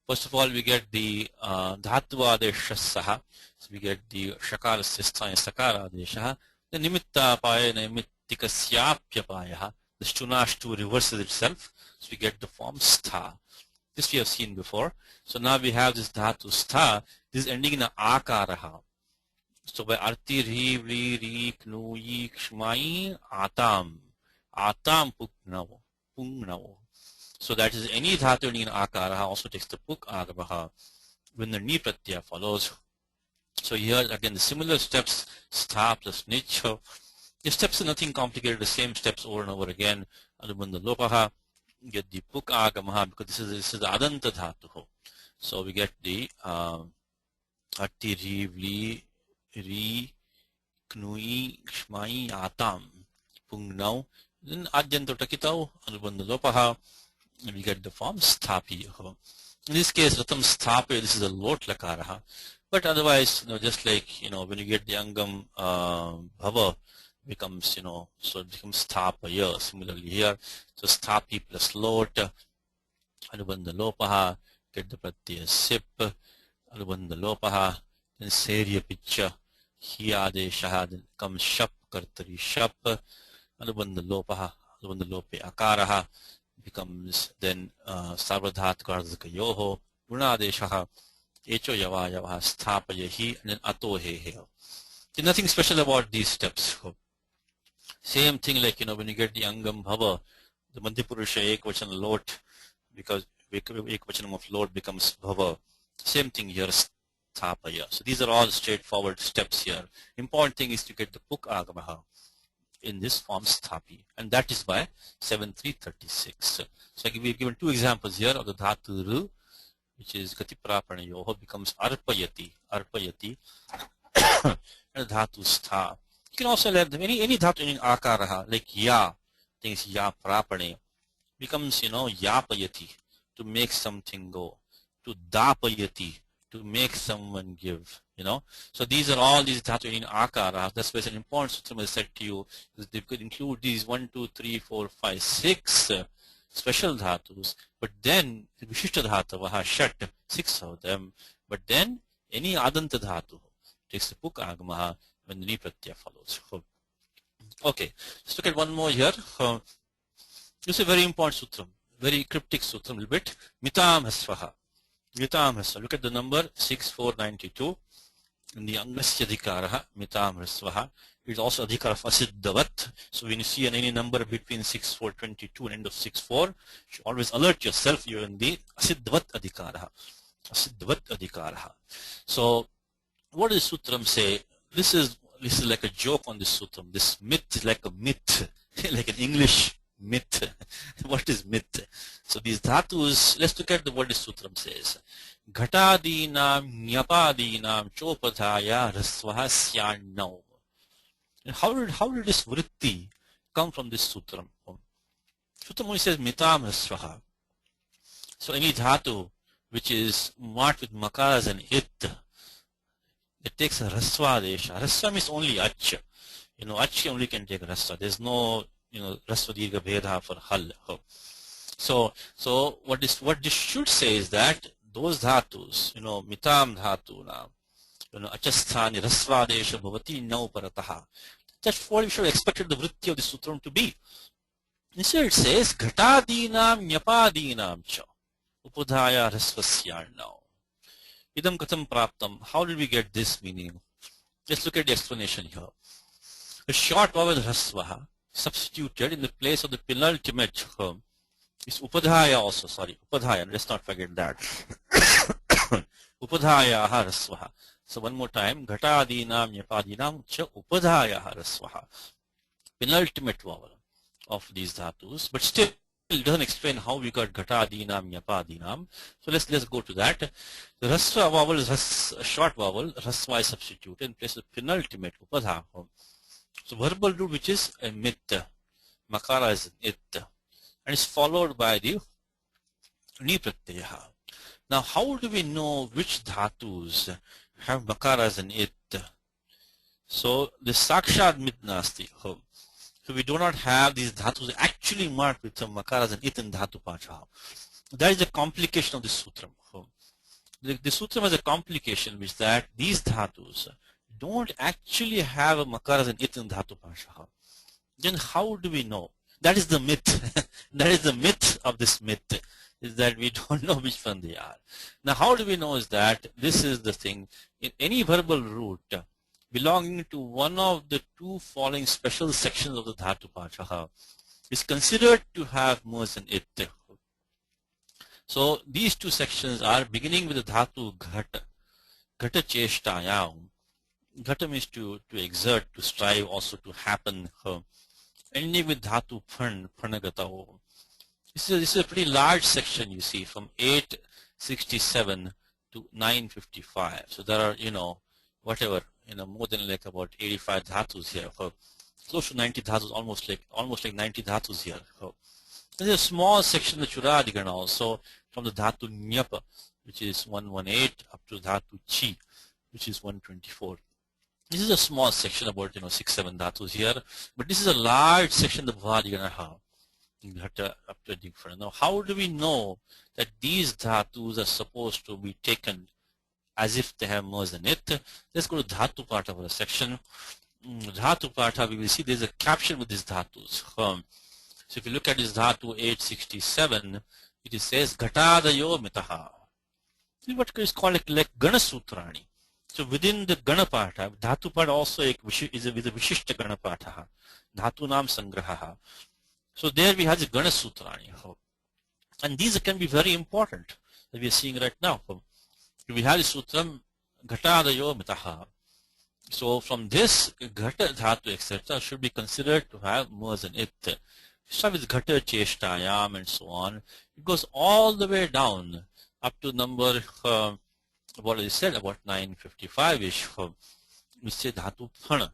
First of all, we get the dhatu adesha saha. So we get the shakara sistha and sakara adesha. The nimitta paya nimittika syapya paya. The shtunashtu reverses itself. So we get the form stha. This we have seen before. So now we have this dhatu stha. This is ending in a akaraha. So by arti, ri, vri, ri, knu, yi, kshmai, atam. Atam pungnavo. So that is any dhatu ending in akaraha also takes the puk agavaha when the ni pratyaya follows. So here again the similar steps, stha plus nich. The steps are nothing complicated, the same steps over and over again. Anubandha lopaha, get the puk agamaha because this is the adanta dhatu. So we get the arti, ri, vri, ri, knui, kshmai, atam, pungnau, then adyanto takitau, anubandha lopaha, and we get the form sthapi. In this case, ratam sthapi, this is a lot lakaraha, but otherwise, just like, when you get the angam bhava, becomes, so it becomes sthapaya. Similarly here, so sthapi plus lot, anubandha lopaha, get the pratyaya sip, anubandha lopaha, then serya picha, hi adeshaha, then comes shap, kartari shap, anubandha lopaha, anubandha lope akaraha, becomes then sarvadhat kardhakayoho, gunadeshaha, echo yava yavaha, sthapayahi, and then ato he. There's nothing special about these steps. Same thing like, when you get the angam bhava, the madhyapurusha ekvachana lot, because ekvachanam of lot becomes bhava. Same thing here, sthapaya. So these are all straightforward steps here. Important thing is to get the puk agamaha in this form sthapi, and that is by 7336. So we've given two examples here of the dhatu ru, which is gati prapanayoho, becomes arpayati, and dhatu stha. You can also let them, any dhatu in akaraha, like ya, things ya prapane, becomes, yapayati, to make something go, to dapayati, to make someone give, So these are all these dhatu in akara. That's why it's an important sutra I said to you. They could include these 1, 2, 3, 4, 5, 6 special dhatus, but then the vishishta dhatu, shat, 6 of them, but then any adanta dhatu takes the puk agamaha when the ni pratyaya follows. Okay, let's look at one more here. This is a very important sutra, very cryptic sutra a little bit. Mitam hasvaha. Mitam hasvaha. Look at the number 6492. In the angasya adhikaraha, mitam hasvaha. It's also adhikara of asiddhavat. So when you see any number between 6422 and end of 64, you should always alert yourself you're in the asiddhavat adhikaraha. Asiddhavat adhikaraha. So what does Sutram say? this is like a joke on this sutram. This myth is like a myth, like an English myth. What is myth? So these dhatus, let's look at what this sutram says. Ghatadinam nyapadinam chopadhaya rasvaha syannau. How did this vritti come from this sutram? Sutram only says mitam rasvaha. So any dhatu which is marked with makaras and it, it takes a rasva desha. Rasva means only ach. Ach only can take rasva. There's no, rasva dirgha bhedha for hal. So what this should say is that those dhatus, mitam dhatu na, achasthani rasva desha bhavati nau parataha. That's what we should have expected the vritti of the sutram to be. Instead it says ghatadinam nyapadinam cha upadhaya rasvasyarnau. Idam katham praptam. How did we get this meaning? Let's look at the explanation here. The short vowel rasvaha substituted in the place of the penultimate is upadhaya also. Sorry, upadhaya. Let's not forget that. Upadhaya rasvaha. So one more time. Ghatadinam nyapadinam cha upadhaya rasvaha. Penultimate vowel of these dhatus, but still it doesn't explain how we got ghatadinam nyapadinam. So let's go to that. The rasva vowel is a short vowel. Rasva is substituted in place of penultimate upadha. So verbal root which is a mit, makara is an it, and it's followed by the ni pratyaya. Now how do we know which dhatus have makaras and it? So the sakshat mit nasti. So we do not have these dhatus actually marked with some makaras and it in dhatu pacha. That is the complication of this sutram. The sutram has a complication which that these dhatus don't actually have a makaras and it in dhatu pacha. Then how do we know? That is the myth. That is the myth of this myth, is that we don't know which one they are. Now how do we know is that this is the thing. In any verbal root belonging to one of the two following special sections of the dhatu pacha is considered to have mers and it. So these two sections are beginning with the dhatu ghata, ghata cheshtayam. Ghata means to exert, to strive, also to happen. Ending with dhatu phan, phanagata. This is a pretty large section, you see, from 867 to 955. So there are, whatever, more than like about 85 dhatus here. Close to 90 dhatus, almost like 90 dhatus here. There's a small section of Churadigana also, from the dhatu nyapa, which is 118, up to dhatu chi, which is 124. This is a small section, about 6-7 dhatus here, but this is a large section of Bhadigana up to different. Now how do we know that these dhatus are supposed to be taken as if they have mers in it? Let's go to dhatu patha for a section. Dhatu patha, we will see there's a caption with these dhatus. So if you look at this dhatu 867, it says ghatadayo mitaha. This is what is called like Gana Sutrani. So within the Gana patha, dhatu patha also is with a vishishta Gana patha, dhatu nam sangraha. So there we have the Gana Sutrani. And these can be very important that we are seeing right now. We have the sutram ghatadayo mitaha. So from this, ghata dhatu etc. should be considered to have mers and it. Start with ghata cheshtayam and so on. It goes all the way down up to number, what is said, about 955-ish. We say dhatu phana.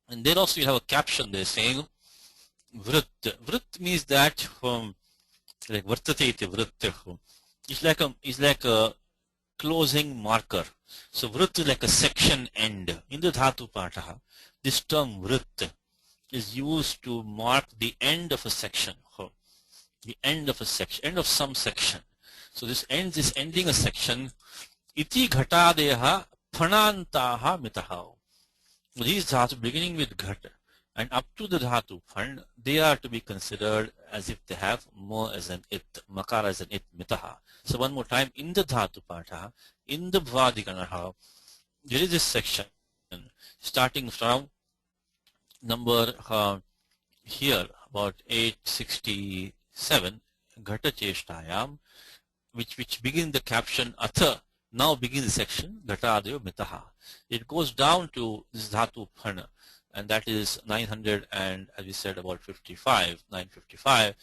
And there also you have a caption there saying vrit. Vrit means that like vartate iti vrit. It's like a closing marker. So vrit is like a section end. In the dhatu patha, this term vrit is used to mark the end of a section. The end of a section, end of some section. So this ends is ending a section. Iti ghatadeha phanantaha mitaha. These dhatu beginning with ghat and up to the dhatu phan, they are to be considered as if they have mo as an it, makara as an it, mitaha. So one more time, in the dhatu patha, in the bhadiganaha, there is this section starting from number here about 867, ghata cheshtayam, which begin the caption atha Now begins the section Ghatadayo Mitaha. It goes down to this dhatu phana, and that is 900 and as we said about 55, 955. It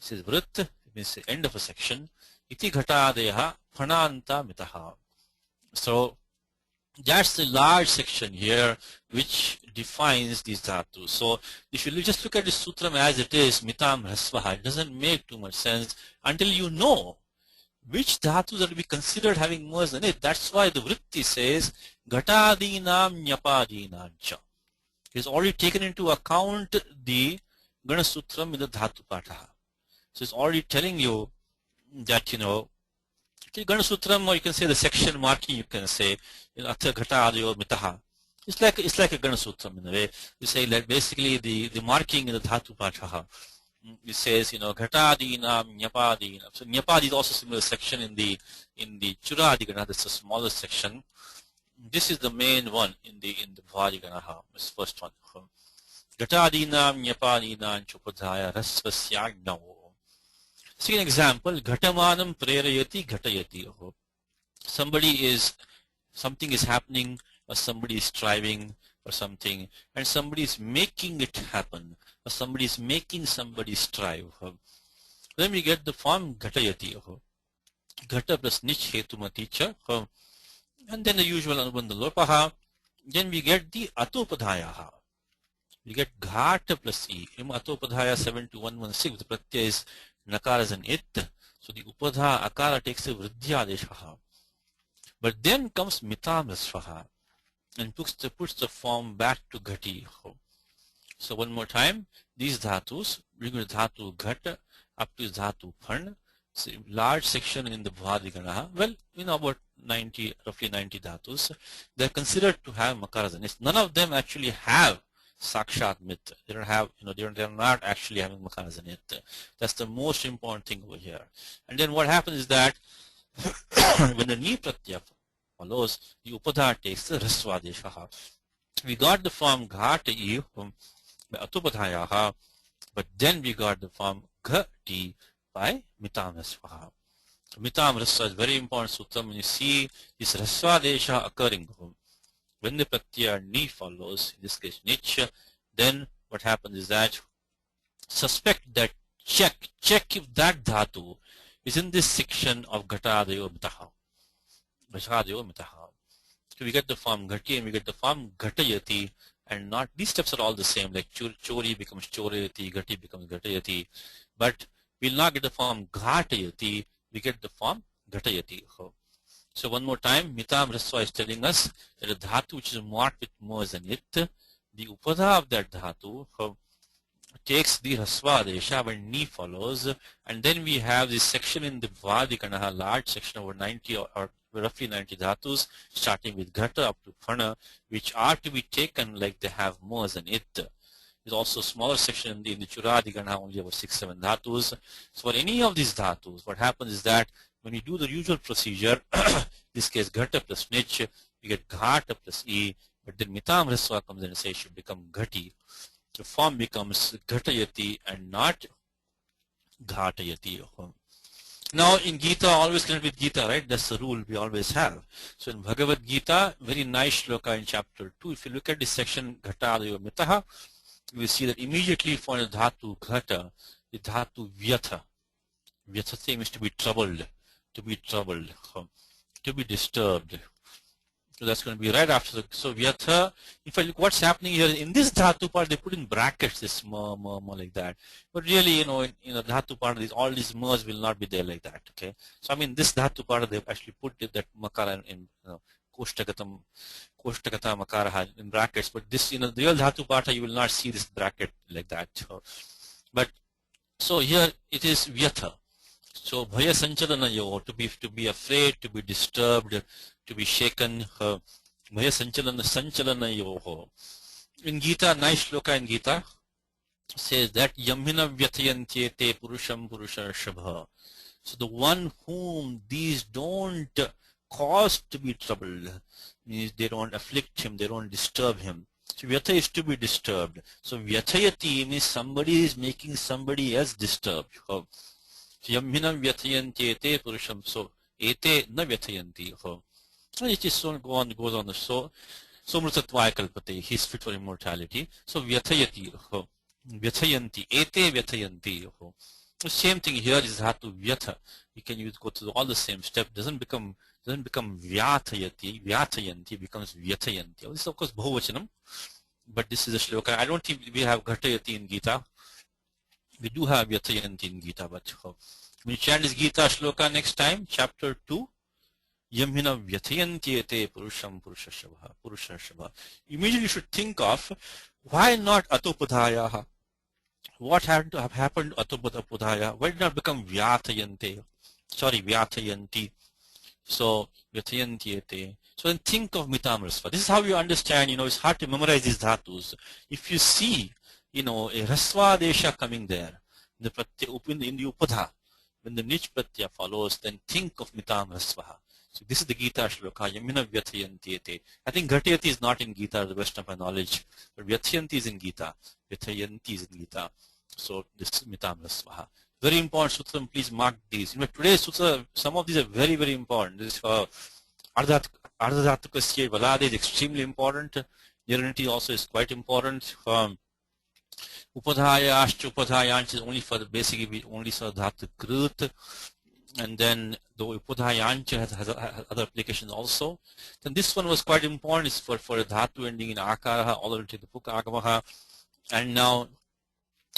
says Vrit, it means the end of a section. Iti Ghatadeha Phananta Mitaha. So that's the large section here which defines these dhatus. So if you just look at the sutram as it is, Mitam Rasvaha, it doesn't make too much sense until you know which dhatus are to be considered having mers in it. That's why the vritti says Ghatadinam Nyapadinam cha. It has already taken into account the Gana Sutram in the Dhatu Pataha. So it's already telling you that, the Gana Sutram, or you can say the section marking, you can say, Atha Ghatadayo Mitaha. It's like a Gana Sutram in a way. You say that basically the marking in the Dhatu Pataha. It says, Ghatadinam, Nyapadinam. So Nyapadi is also similar section in the Churadigana. That's a smaller section. This is the main one in the Bhadiganaha. This first one. Ghatadinam, Nyapadinam, Chupadhaya, Rasvasya Nao. See an example. Ghatamanam prerayati ghatayati. Something is happening, or somebody is striving or something, and somebody is making it happen, or somebody is making somebody strive. Then we get the form Ghatayati. Ghata plus nich hetumati cha. And then the usual Anubandha Lopaha. Then we get the Atopadhayaha. We get Ghata plus E. Atopadhaya 72116. The Pratyaya is Nakara as an It. So the Upadha Akara takes a Vridyadeshaha. But then comes Mitam Rasvaha and puts the form back to Ghati. So one more time, these dhatus, bring the dhatu Ghata up to dhatu Phan, large section in the Bhadiganaha. Well, about roughly 90 dhatus. They're considered to have Makaras. None of them actually have Sakshat Mit. They don't have, they're not actually having Makaras in it. That's the most important thing over here. And then what happens is that when the Ni Pratyaya follows, the Upadha takes the Rasvadeshaha. We got the form Ghati by Atupadhayaha, but then we got the form Ghati by Mitam Rasvaha. Mitam Rasva is very important sutram. When you see this Rasvadesha occurring, when the Pratyaya Ni follows, in this case Nich, then what happens is that check if that dhatu is in this section of Ghatadayo Mitaha. So we get the form Ghati and we get the form Ghatayati, and not these steps are all the same, like Chori becomes Chorayati, Ghati becomes Ghatayati, but we'll not get the form Ghatayati, we get the form Ghatayati. So one more time, Mitam Rasva is telling us that a dhatu which is marked with mers and it, the upadha of that dhatu takes the Rasva Desha when Ni follows, and then we have this section in the Vadikanaha, large section over 90 or roughly 90 dhatus, starting with Ghata up to Phana, which are to be taken like they have mers and it. There's also a smaller section in the Churadigana, only about 6-7 dhatus. So for any of these dhatus, what happens is that when you do the usual procedure, in this case Ghata plus Nich, you get Ghata plus E, but then Mitam Rasva comes in and says it should become Ghati. The form becomes Ghatayati and not Ghatayati. Now in Gita, always connect with Gita, right? That's the rule we always have. So in Bhagavad Gita, very nice shloka in chapter 2. If you look at this section, Ghatadayo Mitaha, you will see that immediately for the dhatu Ghata, the dhatu Vyatha. Vyatha means to be troubled, to be disturbed. So that's going to be right after the, so Vyatha. If I look what's happening here, in this dhatu part, they put in brackets this more like that. But really, in the dhatu part, all these mers will not be there like that, okay? So I mean, this dhatu part, they've actually put that makara in Koshtagata makara in brackets, but this, the real dhatu pata, you will not see this bracket like that. But so here it is Vyatha. So Bhaya Sanchalana yo, to be afraid, to be disturbed, to be shaken. Bhaya Sanchalana yo. In Gita, nice shloka in Gita says that Yamhina Vyathayantyete Purusham Purusha Shabha. So the one whom these don't cause to be troubled, means they don't afflict him, they don't disturb him. So Vyatha is to be disturbed. So Vyathayati means somebody is making somebody else disturbed. Yamhinam Vyathayanti ete Purusham. So ete na Vyathayanti. And it is so goes on. So mritatva kalpate, he is fit for immortality. So vyathayati, vyathayanti, ete vyathayanti. The same thing here is dhatu vyatha. You can use go through all the same step. Doesn't become vyathayati, vyathayanti, becomes vyathayanti. This is of course bahuvachanam, but this is a shloka. I don't think we have ghatayati in Gita. We do have vyathayanti in Gita, but when you chant this Gita shloka next time, chapter 2, Yamhina Vyathayantyete Purusham Purushashabha. Immediately you should think of why not Atopadhayaha? What had to have happened to Atopadhaya? Why did not become Vyathayante? Sorry, Vyathayanti. So Vyathayantyete. So then think of Mitamrasva. This is how you understand, it's hard to memorize these dhatus. If you see, a Rasva Desha coming there, in the Upadha, when the Nich Pratyaya follows, then think of Mitamrasva. So this is the Gita shloka, Yamina Vyathayanti. I think Ghatayati is not in Gita, the best of my knowledge, but Vyathayanti is in Gita. Vyathayanti is in Gita. So this is Mitamrasvaha. Very important sutra, please mark these. Today's sutra, some of these are very, very important. This Ardhadhatukasya Valade is extremely important. Nirniti also is quite important. Upadhayanch is only for the basically only for Dhatu Krut. And then the Upadhayancha has other applications also. Then this one was quite important. It's for a dhatu ending in akaraha all the way to the puka agamaha. And now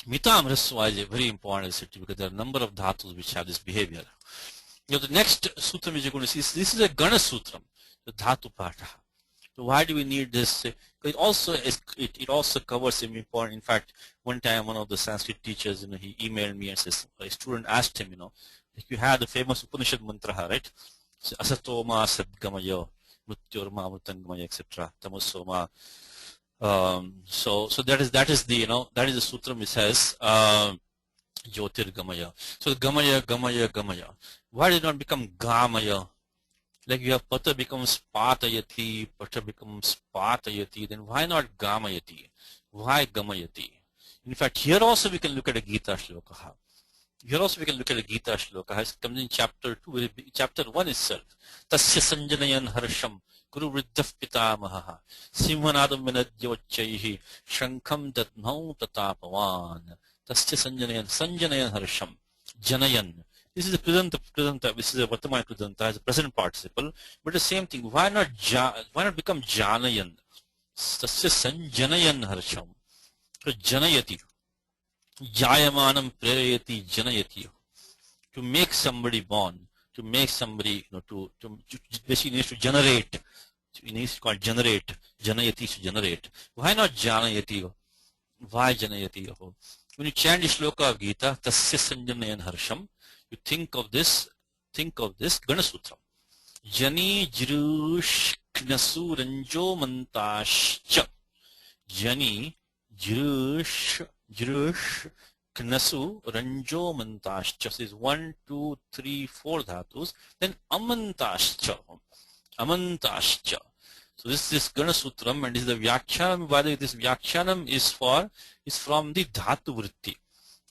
Mitamrasva is a very important because there are a number of dhatus which have this behavior. The next sutra which you're going to see, this is a Gana Sutram, the dhatu patha. So why do we need this? It also covers some important. In fact, one time one of the Sanskrit teachers, he emailed me and says a student asked him, like you had the famous Upanishad mantra, right? So, Asatoma Sadgamaya, Mrityorma Mritangamaya, etc. Tamasoma. So that is the sutra which says Jyotirgamaya. So Gamaya. Why did it not become Gamaya? Like you have Pata becomes Patayati, then why not Gamayati? Why Gamayati? In fact, here also we can look at a Gita shloka. Here also we can look at a Gita shloka. It comes in chapter 2, chapter 1 itself. Tasya sanjanayan harsham guru vriddhaf pitamaha simhanadam vinadyochaihi shankham dadnau tatapavan. Tasya sanjanayan harsham janayan. This is a pradanta, this is a vartamana pradanta, as a present participle, but the same thing. Why not become janayan? Tasya sanjanayan harsham. So janayati. Jayamanam prerayati janayati. To make somebody born, to make somebody, to basically needs to generate. It needs to call generate. Janayati to generate. Why not janayati? Why janayati? When you chant the shloka of Gita, tasya sanjanayan harsham, you think of this Gana Sutra. Jani jirush knasu ranjo mantascha. Jani jirush knasu ranjo mantascha. So is 1, 2, 3, 4 dhatus. Then amantascha. So this is Gana Sutram, and this is the Vyakyanam. By the way, this Vyakyanam is from the Dhatu Vritti.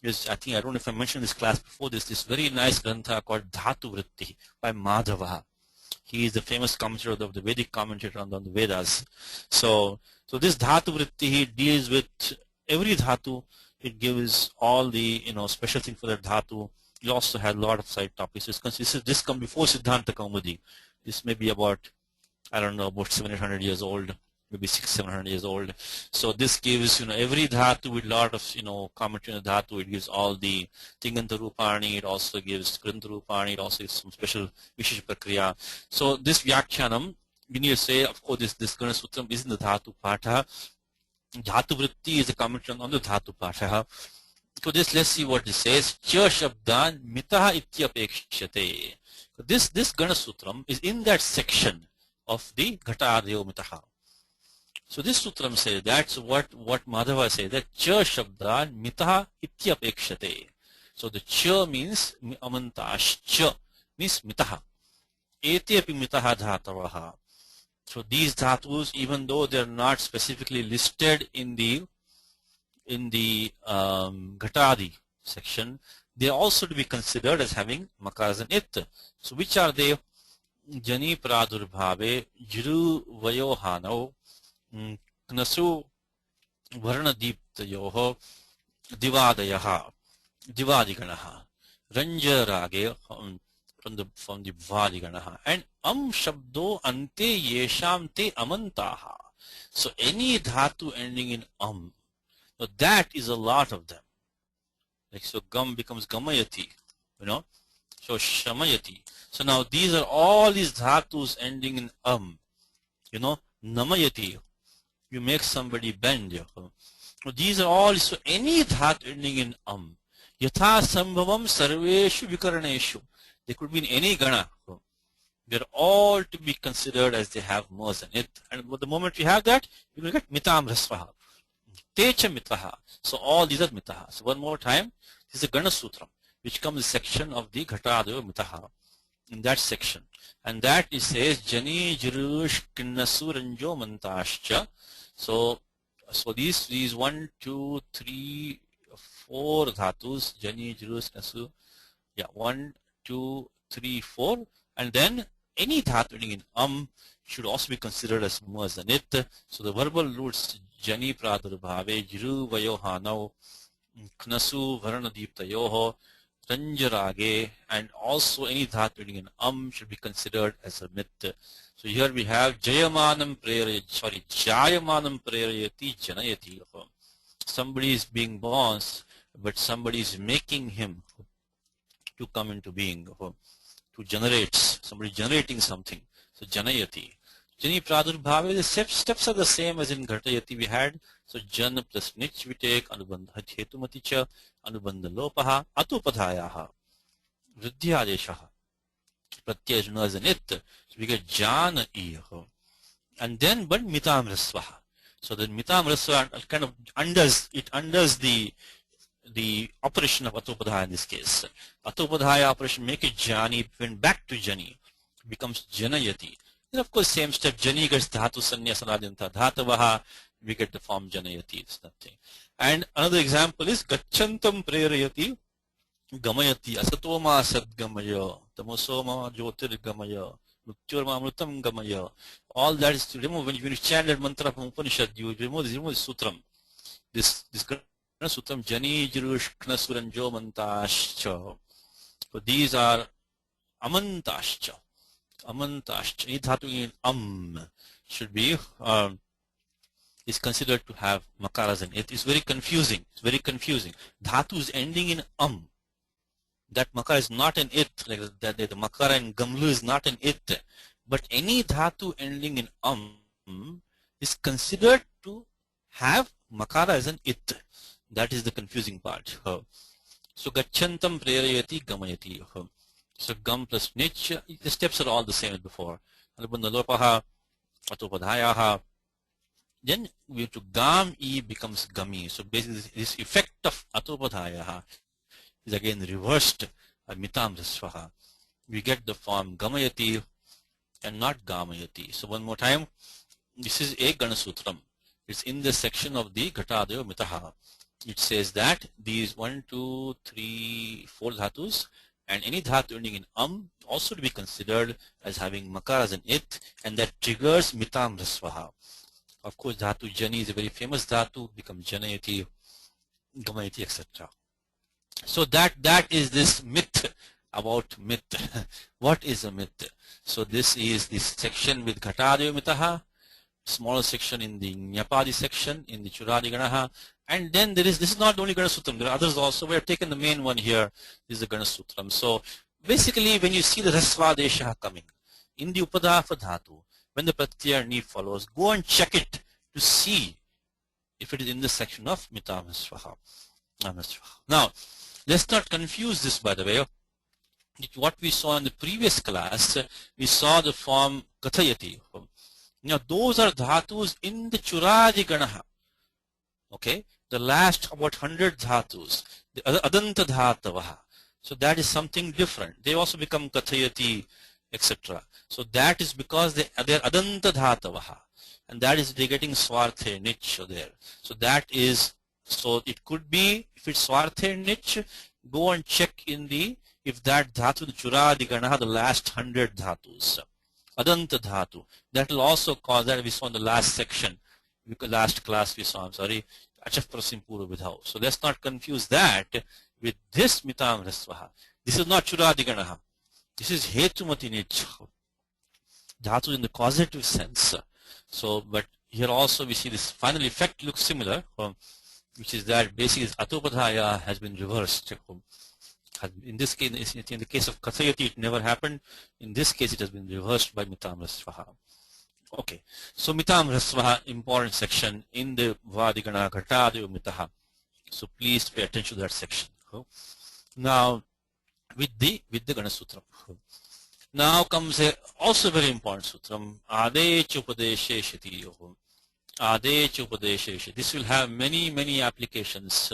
Yes, I don't know if I mentioned this class before this very nice grantha called Dhatu Vritti by Madhava. He is the famous commentator of the Vedic commentator on the Vedas. So this Dhatu Vritti, he deals with every dhatu. It gives all the special thing for that dhatu. He also had a lot of side topics. This comes before Siddhanta Kaumudi. This may be about, about 700-800 years old, maybe 600-700 years old. So this gives every dhatu with a lot of commentary on the dhatu. It gives all the Tinganta Rupani. It also gives Granta Rupani. It also gives some special Vishesh Prakriya. So this Vyakyanam, we need to say, of course, this Gana Sutram is in the dhatu patha. Dhatu Vritti is a commentary on the dhatu patha. So let's see what this says. Cha Shabdan Mitaha Ityapekshate. So this Gana Sutram is in that section of the Ghatadeo Mitaha. So this Sutram says that's what Madhava says, that Cha Shabdan Mitaha Ityapekshate. So the Cha means Amantash Cha means Mitaha. Ete api Mitaha Dhatavaha. So these dhatus, even though they are not specifically listed in the Ghatadi section, they are also to be considered as having makaras and it. So which are they? jani pradurbhave jiru vayohanau knasu varnadiptayoho divadayaha divadiganaha ranjarage from the Vadiganaha and shabdo ante yesham te amantaha. So any dhatu ending in so that is a lot of them. Like so gam becomes gamayati, so shamayati. So now these are all these dhatus ending in namayati. You make somebody bend. So these are all, so any dhatu ending in yatha sambhavam sarveshu vikaraneshu. They could be in any gana. They're all to be considered as they have mos in it. And the moment you have that, you will get mitam rasvaha. Techa mitaha. So all these are mitaha. So one more time, this is a Gana Sutram, which comes in the section of the Ghatadeva mitaha. In that section. And that it says, Jani Jirush Kinnasu Ranjo Mantascha. So these 1, 2, 3, 4 dhatus, Jani Jirush Nasu. Yeah, 1, 2, 3, 4, and then any dhatu ending in should also be considered as muzanit. So the verbal roots jani pradurbhave jiru vayohanau knasu varanadiptayoho ranjarage, and also any dhatu ending in should be considered as a mit. So here we have jayamanam prerayati janayati. Somebody is being born, but somebody is making him to come into being, to generate, somebody generating something. So janayati. Jani pradurbhave, the steps are the same as in ghatayati we had. So jan plus nich we take, anubandha hetumaticha, anubandha lopaha, atupadhayaha, vriddhyadeshaha, pratyajna as an it. So we get jana iho. And then but mitam rasvaha. So then mitam rasvaha kind of undoes the operation of atupadhaya in this case. Atupadhaya operation make it jani, went back to jani, becomes janayati. Then of course same step, jani gets dhatu sanyasanadinta dhatavaha, we get the form janayati. It's nothing. And another example is gachantam prerayati gamayati asatoma sadgamaya tamosoma jyotirgamaya muktyurma amrutam gamaya. All that is to remove. When you chant that mantra from Upanishad, you remove this sutram. This Sutram Jani Jirush Knasuranjo Mantascha. So these are Amantascha. Amantascha. Dhatu in should be is considered to have makaras in it. It's very confusing. It's very confusing. Dhatu is ending in That makara is not in it. Like that the makara in gamlu is not in it. But any dhatu ending in is considered to have makara as an it. That is the confusing part. So gachantam prerayati gamayati. So gam plus nich, the steps are all the same as before. Anubandha lopaha, atupadhayaha. Then we have to gam e becomes gami. So basically this effect of atupadhayaha is again reversed mitam rasvaha. We get the form gamayati and not gamayati. So one more time, this is a Gana Sutram. It's in the section of the Ghatadeva mitaha. It says that these 1, 2, 3, 4 dhatus and any dhatu ending in also to be considered as having makaras in it, and that triggers mitam rasvaha. Of course, dhatu jani is a very famous dhatu, becomes janayati, gamayati, etc. So that is this myth about myth. What is a myth? So this is this section with Ghatadeva mitaha, smaller section in the Nyapadi section, in the Churadi Ganaha, and then this is not only Gana Sutram, there are others also. We have taken the main one here. This is the Gana Sutram. So basically when you see the Rasvadesha coming in the Upadafa Dhatu, when the Pratyaya need follows, go and check it to see if it is in the section of Mitam Rasvaha. Now, let's not confuse this, by the way. What we saw in the previous class, we saw the form Kathayati. Now those are dhatus in the Churadi Ganaha. Okay, the last about 100 dhatus, the Adanta Dhatavaha. So that is something different. They also become Kathayati, etc. So that is because they are Adanta Dhatavaha. And that is they're getting Swarthe Nich there. So that is, so it could be, if it's Swarthe Nich, go and check in the, if that dhatu, the Churadi Ganaha, the last 100 dhatus. Adanta dhatu. That will also cause, that we saw in the last section, last class we saw, I'm sorry, achaf prasim purva vidhau. So let's not confuse that with this mitam rasvaha. This is not churadiganaha. This is hetumati nichha. Dhatu in the causative sense. So, but here also we see this final effect looks similar, which is that basically atopadhaya has been reversed. In this case, in the case of kathayati, it never happened. In this case, it has been reversed by mitam rasvaha. Okay, so mitam rasvaha, important section in the vadigana ghatadi mitaha. So please pay attention to that section. Now, with the Gana Sutra. Now comes a also very important sutram, Ade Chupadeshe Shatiyohum. Ade Chupadeshe. This will have many applications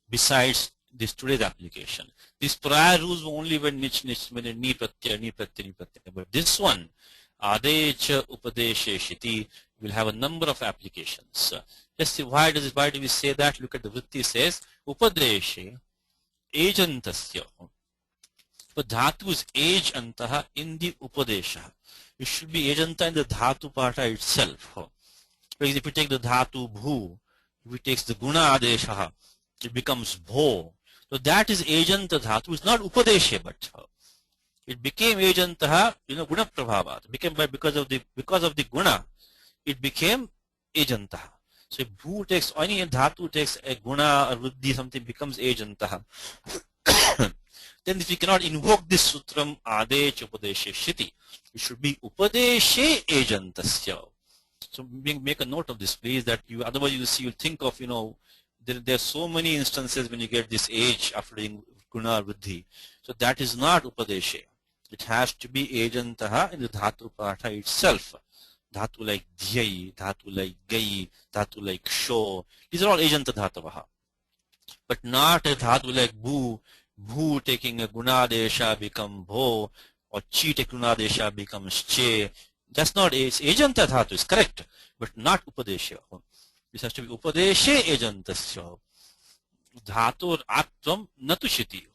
besides this today's application. These prior rules were only when nich when a ni pratyaya. But this one, Ade Cha Upadeshe Shiti, will have a number of applications. Just see why do we say that? Look at the vritti says Upadeshe Ajantasya. But dhatu is age antaha in the upadesha. It should be ajanta in the dhatu pata itself. Because if you take the dhatu bhu, if it takes the guna adesha, it becomes bho. So that is ajanta dhatu. It's not upadesha, but it became ajantaha, guna prabhava. It became because of the guna, it became ajantaha. So if bhu takes any dhatu takes a guna or vriddhi, something becomes ajantaha. Then if we cannot invoke this sutram ade upadeshe shiti, it should be upadeshe ajantasya. So make a note of this, please, that you otherwise you'll think of, there are so many instances when you get this age after doing guna vriddhi. So that is not upadeshe. It has to be ajantaha in the dhatu patha itself. Dhatu like dhyai, dhatu like gai, dhatu like sho. These are all ajanta dhatavaha. But not a dhatu like bhu. Bhu taking a gunadesha become bho, or chi taking gunadesha becomes che. That's not ajanta dhatu, is correct, but not upadesha. This has to be upadeshe ajantasya. Dhatu atvam natushiti.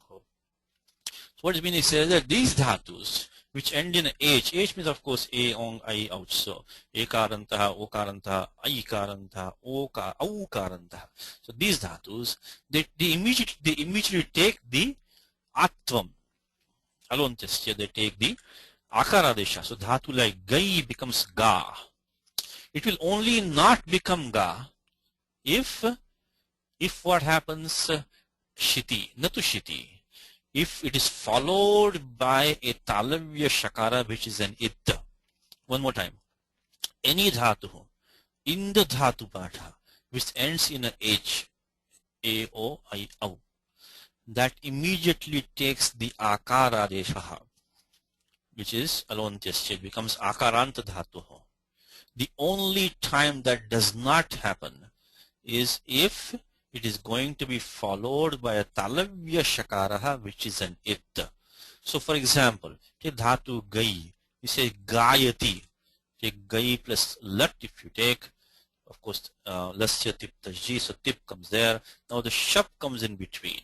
So what is meaning says that these dhatus which end in h means of course a, ong, I, ouch. So ekarantaha, okarantaha, aikarantaha, aukarantaha. So these dhatus, they immediately take the atvam. Alontasya, they take the akaradesha. So dhatu like gai becomes ga. It will only not become ga if what happens shiti, natu shiti. If it is followed by a talavya shakara which is an it. One more time. Any dhatu in the dhatu patha which ends in a h, a, o, I, au, that immediately takes the akara deshaha, which is alontyasya, becomes akaranta dhatu. The only time that does not happen is if it is going to be followed by a talavya shakaraha which is an it. So for example, take dhatu gai, you say gayati, take gai plus lat. If you take, of course, lasya tip tajji, so tip comes there. Now the shap comes in between.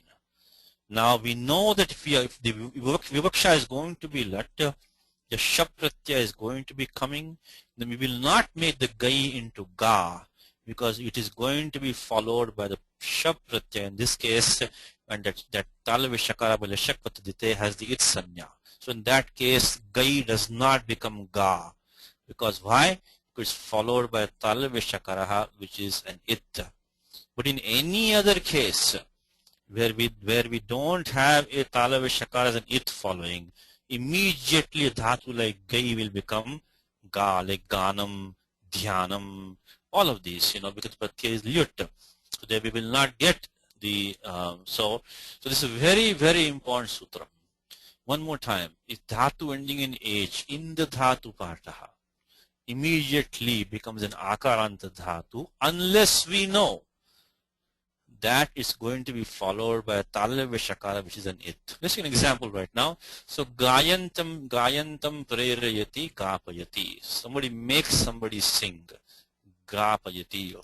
Now we know that if the vivaksha is going to be lat, the shap pratyaya is going to be coming, then we will not make the gai into ga, because it is going to be followed by the shap pratyaya in this case, and that talavya shakara by lashak patadite has the it sanya. So in that case, gai does not become ga, because why? Because it's followed by talavya shakaraha which is an it. But in any other case where we don't have a talavya shakara as an it following, immediately a dhatu like gai will become ga, like ganam, dhyanam, all of these, because pratyaya is lyut. So there we will not get the, so this is a very important sutra. One more time, if dhatu ending in h in the dhatu pataha immediately becomes an akaranta dhatu, unless we know that is going to be followed by a talavya shakara which is an it. Let's take an example right now. So gayantam prerayati gapayati. Somebody makes somebody sing. Gapayati.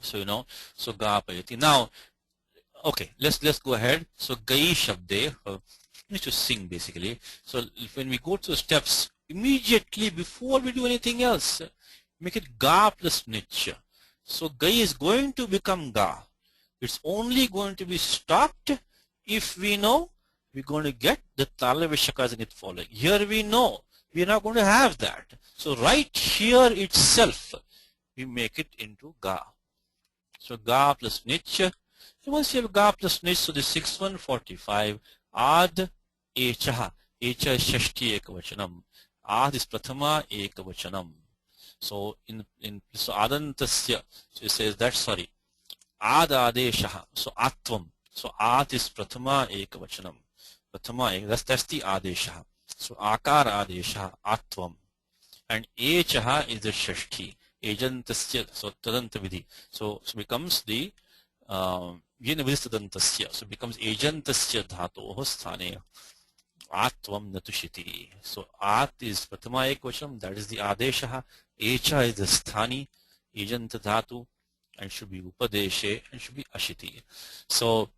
So so gapayati. Now, okay, let's go ahead. So gai shabde, need to sing basically. So when we go to steps, immediately before we do anything else, make it ga plus nich. So gai is going to become ga. It's only going to be stopped if we know we're going to get the tala vishaka in it following. Here we know we're not going to have that. So right here itself, we make it into ga. So ga plus nich. And once you have ga plus nich, so the 6145 ad echa. Echa is shashti ekavachanam. Ad is prathama ekavachanam. So so adantasya, so it says that, sorry, ad adeshaha, so atvam. So at is prathama ekavachanam. Prathama, that's the adeshaha. So akar adeshaha, atvam. And echaha is the shashti. Ejantasya, so tadanta vidhi. So becomes the yena vidhi tadantasya. So becomes ejantasya dhatoh sthane. Atvam natushiti. So at is prathama ekvachanam, that is the adeshaha. Echa is the sthani, ejanta dhatu, and should be upadeshe and should be ashiti. So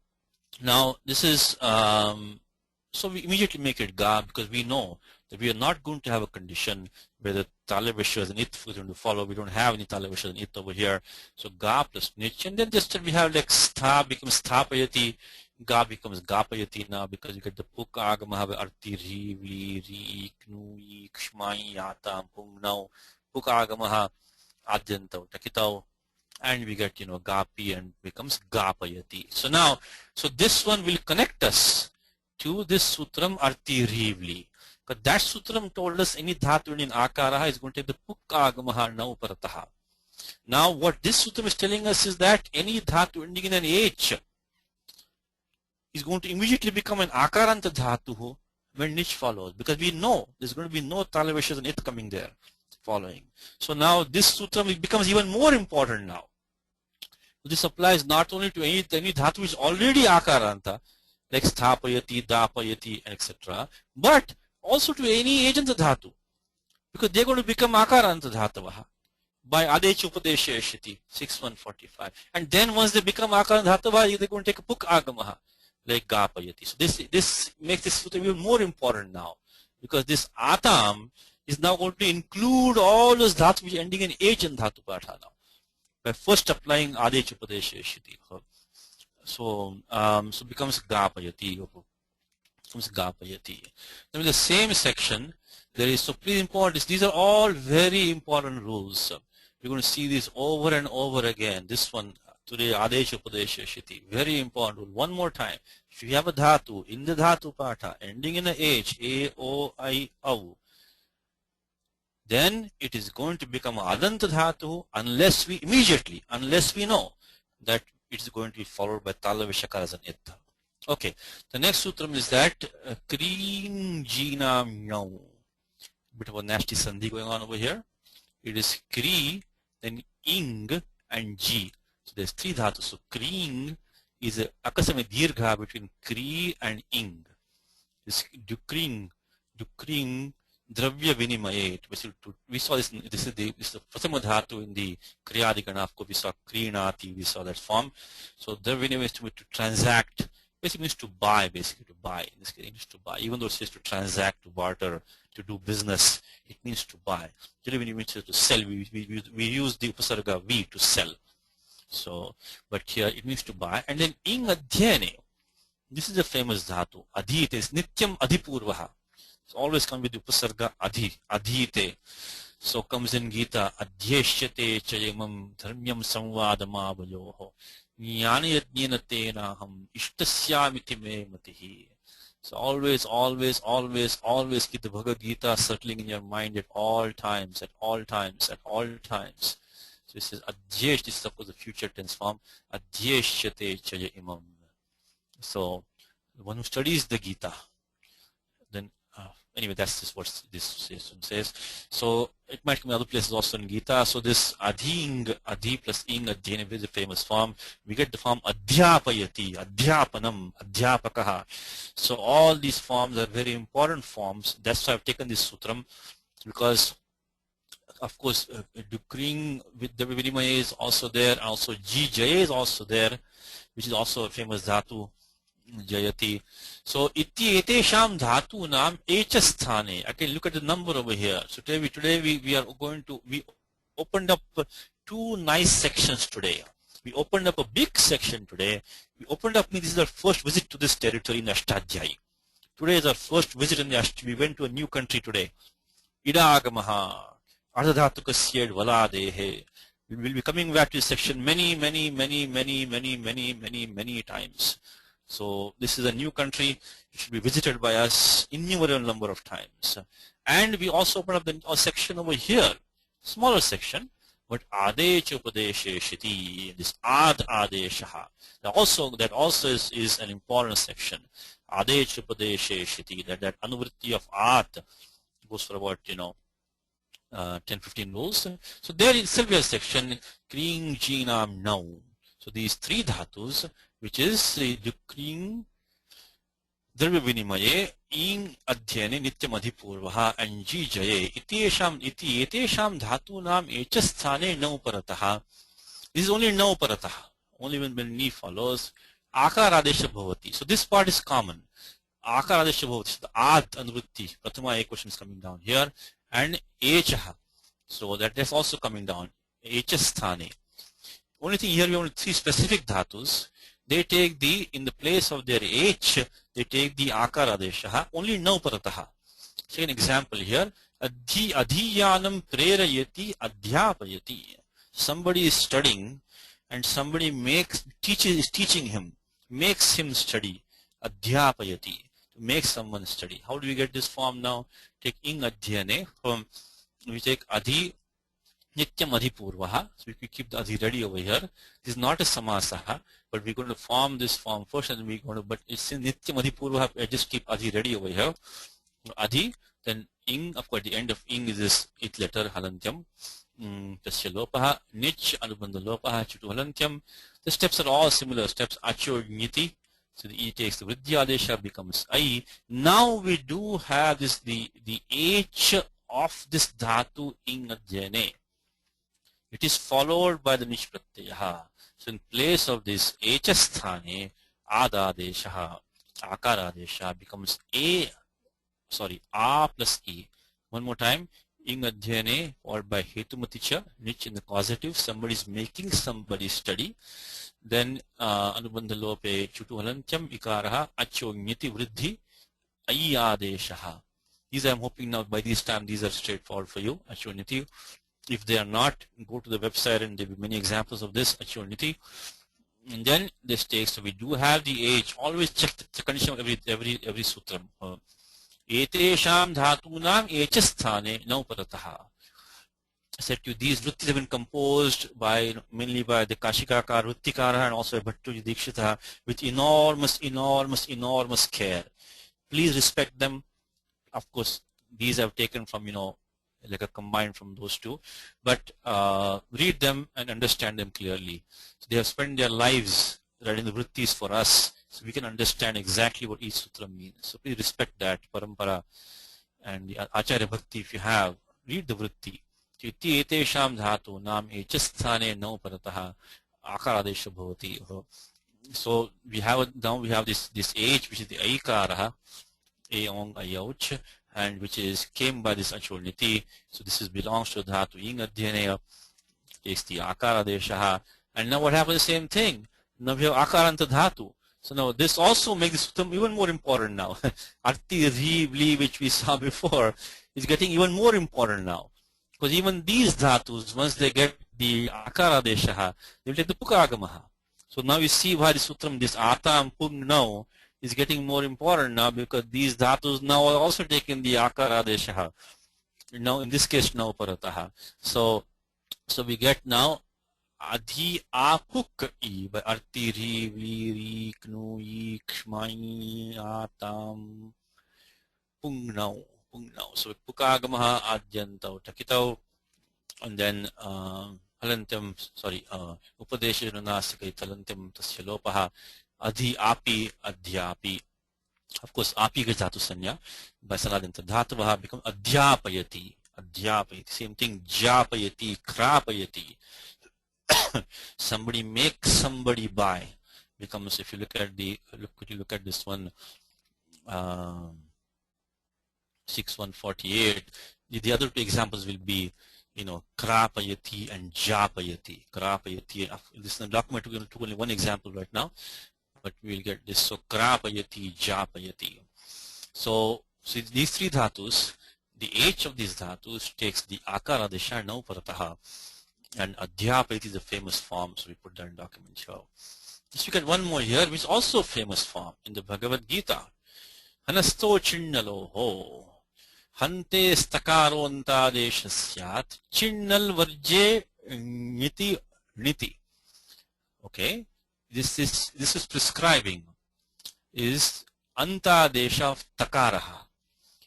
now this is so we immediately make it ga, because we know that we are not going to have a condition where the talabisha and it is going to follow. We don't have any talabisha and it over here. So ga plus nich, and then just we have like stha becomes sthapayati, ga becomes gapayati now, because you get the puk agama have arti ri vli ri knu kshmai yatam pungnau puk agama adyantau takitau, and we get gapi and becomes gapayati. So now, so this one will connect us to this sutram arti rivli, because that sutram told us any dhatu in akaraha is going to take the puk agamaha now parataha. Now what this sutram is telling us is that any dhatu ending in an h is going to immediately become an akaranta dhatu when nich follows, because we know there's going to be no talavishas and it coming there following. So now this sutram becomes even more important now. This applies not only to any dhatu which is already akaranta, like sthapayati, dapayati, etc., but also to any agent dhatu, because they're going to become akaranta dhatavaha by adech upadesha shiti 6145. And then once they become akaranta dhatavaha, they're going to take a puk agamaha like gapayati. So this makes this sutta even more important now, because this atam is now going to include all those dhatu which are ending in h and dhatu patha now, by first applying adech upadesha shiti. So so becomes gapayati. Becomes gapayati. Then in the same section there is, so please important, these are all very important rules. We're going to see this over and over again. This one today, adesha upadesha shiti, very important rule. One more time, if you have a dhatu in the dhatu patha ending in a h, a, o, I, au, then it is going to become adanta dhatu unless we know that it is going to be followed by tala vishaka as an itta. Okay, the next sutram is that kreen jinam nyau. Bit of a nasty sandhi going on over here. It is kri, then ing, and g. So there's three dhatus. So kreen is a akasame dirgha between kri and ing. This dukring dravya vinimayet. We saw this. This is the prathama dhatu in the kriyadikana. Of course, we saw krinati. We saw that form. So dravya vinimay is to transact. Basically means to buy. Basically to buy. In this case, it means to buy. Even though it says to transact, to barter, to do business, it means to buy. Dravya vinimay means to sell. We use the upasarga v to sell. So, but here it means to buy. And then ing adhyane. This is a famous dhatu. Adhite is nityam adhipurvaha. So always come with the upasarga adhite. So comes in Gita, adhyeshyate chayamam dharmyam samvadama vayoho jnana yajnena tenaham ishtasyamiti me matihi. So always keep the Bhagavad Gita circling in your mind at all times. So it says adhyesh, this is of course the future tense form, adhyeshyate chayamam. So the one who studies the Gita, then anyway, that's just what this says. So it might come in other places also in Gita. So this adhi plus ing, adhyane is a famous form. We get the form adhyapayati, adhyapanam, adhyapakaha. So all these forms are very important forms. That's why I've taken this sutram, because of course dukring with the vinimaya is also there. Also jijaya is also there, which is also a famous dhatu. Jayati. So iti etesham dhatu nam echa sthane. I can look at the number over here. So today we are going to, we opened up two nice sections today. We opened up a big section today. We opened up, this is our first visit to this territory in Ashtadhyayi. Today is our first visit in the we went to a new country today. Idagamaha Ardhadhatukasya Valadehe. We will be coming back to this section many times. So this is a new country. It should be visited by us innumerable number of times. And we also open up a section over here, smaller section, but Adecha Upadeshe Shiti, this Ad Adeshaha. That also is an important section. Adecha Upadeshe Shiti, that anuvritti of Ad goes for about 10-15 rules. So there itself we have a section Kring Jinam Now. So these three dhatus, which is the Kring Dravya Vinimaye, Ing Adhyane Nityam Adhipurvaha, and Ji Jaye, iti etesham dhatu nam echasthane nau parataha. This is only nau parataha, only when ni follows. Akar Adesha Bhavati. So this part is common. Akar Adesha Bhavati, the Ad Anvritti, Pratama A question is coming down here, and Echaha. So that's also coming down. Echasthane. Only thing here we have three specific dhatus. They take in the place of their H, they take the Akar Adeshaha, only nau parataha. Say an example here. Adhiyanam prerayati adhyapayati. Somebody is studying and somebody is teaching him, makes him study. Adhyapayati, to make someone study. How do we get this form now? Take ing adhyane, we take adhi nityam adhipurvaha. So we keep the adhi ready over here. This is not a samasaha, but we're going to form this form first, and we're going to, but it's in nityam adhipurvaha, I just keep adhi ready over here. Adhi, then ing, of course the end of ing is this it letter halantyam. Tasya lopaha, nich anubandha lopaha, chutu halantyam. The steps are all similar steps. Acho niti. So the E takes the Vidya Adesha, becomes I. Now we do have this the H of this dhatu ing adhyane. It is followed by the nish pratyaha. So in place of this Hsthane, Adadesha, Akaradesha becomes A plus E. One more time. Ing adhyane followed by hetumaticha, niche in the causative. Somebody is making somebody study. Then anubandha lope chutu halantyam ikaraha acho nyati vriddhi ayadeshaha. These I am hoping now by this time these are straightforward for you. Acho nyati. If they are not, go to the website and there will be many examples of this. Acho nyati. And then this takes, so we do have the age. Always check the condition of every sutram. Etesham dhatunam echasthane nau parataha. I said to you, these vrittis have been composed mainly by the Kashikakar, Vrittikara, and also Bhattuji Dikshita with enormous care. Please respect them. Of course, these I've taken from, like a combined from those two. But read them and understand them clearly. So they have spent their lives writing the vrittis for us, so we can understand exactly what each sutra means. So please respect that, parampara, and the Acharya Bhakti if you have. Read the vritti. Iti etesham dhatu nam echasthane nau parataha akaradesha bhavati. So we have this H, which is the aikaraha, aong ayauch, and which is came by this achurniti. So this belongs to dhatu ing adhyane, takes the akaradesha. And now what happens? The same thing. Now we have akaranta dhatu. So now this also makes this suttam even more important now. Arti, ri, vli, which we saw before, is getting even more important now. Because even these dhatus, once they get the akara deshaha, they will take the pukagamaha. So now you see why the sutram, this atam pung now, is getting more important now, because these dhatus now are also taking the akara deshaha. Now in this case, now parataha. So we get now adhi apuk I by arti ri vli ri knu I kshmai atam pung now. So pukagamaha adyantau takitau, and then halantyam, upadesha runasikai talantyam tasya lopaha adhi api adhyapi. Of course, api gets dhatu sanya by saladanta dhatuvaha become adhyapayati. Same thing, japayati, krapayati. Somebody makes somebody buy becomes, if you look at this one, 6148. The other two examples will be, krapayati and japayati. Krapayati. This is the document. We're going to take only one example right now, but we'll get this. So krapayati, japayati. So these three dhatus, the H of these dhatus takes the akara desha now parataha, and adhyapayati is a famous form. So we put that in document here. Let's look at one more here, which is also a famous form in the Bhagavad Gita. Hanasto chinnaloho. Hante stakarontadesha syat. Chinnal varje niti niti. Okay. This is prescribing. Is antadesha of takaraha.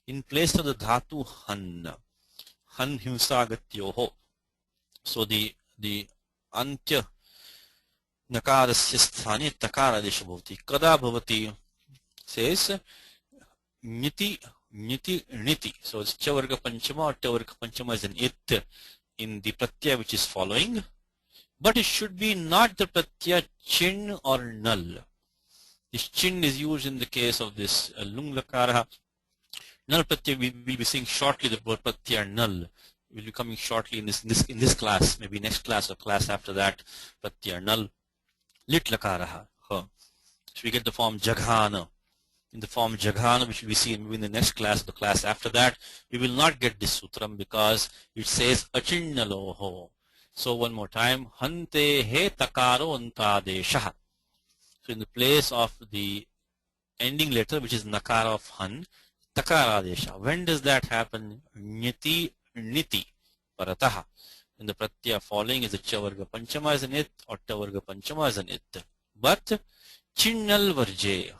In place of the dhatu han. Han himsagatyoho. So the antya nakarasya sthani takaradesha bhavati. Kada bhavati says niti niti. So it's chavarga panchama or tavarga panchama is an it in the pratyaya which is following, but it should be not the pratyaya chin or null. This chin is used in the case of this lung lakara. Null pratyaya we will be seeing shortly. The word pratyaya null will be coming shortly in this class, maybe next class or class after that. Pratyaya null. Lit lakaraha. So we get the form jaghana. In the form jaghana, which we see in the next class, the class after that, we will not get this sutram because it says achinnaloho. So one more time, hante he takaro antadesha. So in the place of the ending letter, which is nakara of han, takaradesha. When does that happen? Niti niti parataha. In the pratyaya following is the chavarga panchama as an it or tavarga panchama as an it. But chinnal varje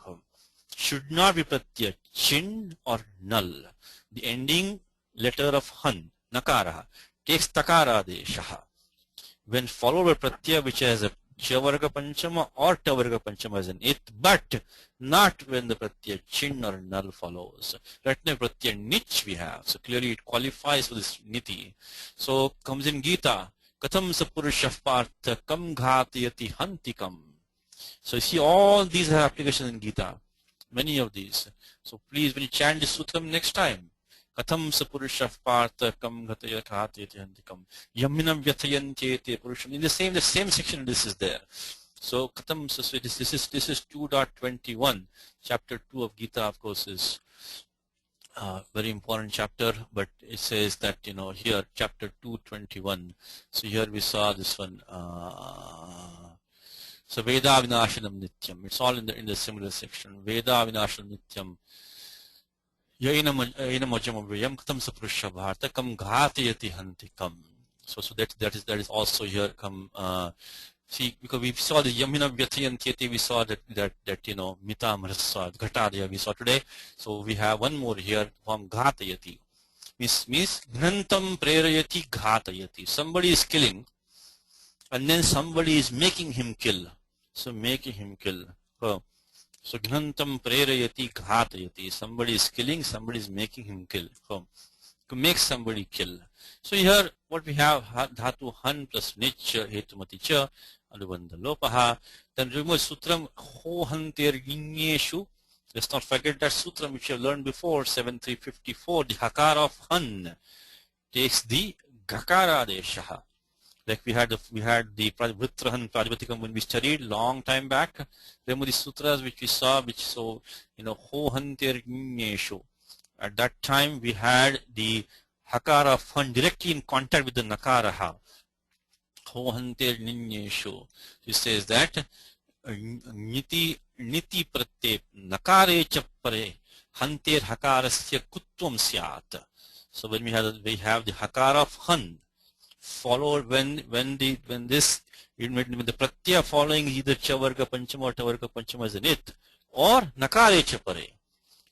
should not be pratyaya chin or null. The ending letter of han, nakara, takes takara desha. When followed by pratyaya which has a chavarga panchama or tavarga panchama as an it, but not when the pratyaya chin or null follows. Ratna pratyaya nich we have. So clearly it qualifies for this niti. So comes in Gita, katham sapurusha partha kam ghatayati hantikam. So you see all these are applications in Gita. Many of these. So please, when you chant this sutram next time, katham sapurusha partha kam ghatayati hantikam yaminam vyathayantyete purusham. In the same section this is there. So katham, so this is 2.21. Chapter 2 of Gita, of course, is very important chapter, but it says that, here chapter 2.21. So here we saw this one. So Veda Vinashanam Nityam. It's all in the similar section. Veda Vinashanam Nityam. Yainam Ajamavayam Katam Sapurusha Bharta Kam Ghatayati Hantikam. So that is also here come see, because we saw the Yamina Vyathayantyati, we saw that Mita Marasa Ghatadaya we saw today. So we have one more here from Ghatayati. Means Gnantam Prerayati Ghatayati. Somebody is killing and then somebody is making him kill. So making him kill. So Gnantam Prerayati Ghatayati. Somebody is killing, somebody is making him kill. To make somebody kill. So here what we have, dhatu han plus nich hetumati cha anubandha lopaha. Then remove sutram ho hanter ginyeshu. Let's not forget that sutram which we have learned before, 7354. The hakara of han takes the gakara deshaha. Like we had the Vritrahan Prajpatikam when we studied long time back. Remember the sutras which we saw, ho hanter ginyeshu. At that time we had the hakara of han directly in contact with the nakara ha. Ho hanter ninyeshu. It says that niti pratyep nakare chappare hanter hakarasya kutvam syat. So when we have the hakara of han followed when the pratyaya following either chavarga panchama or tavarga panchama as an it or nakare chappare.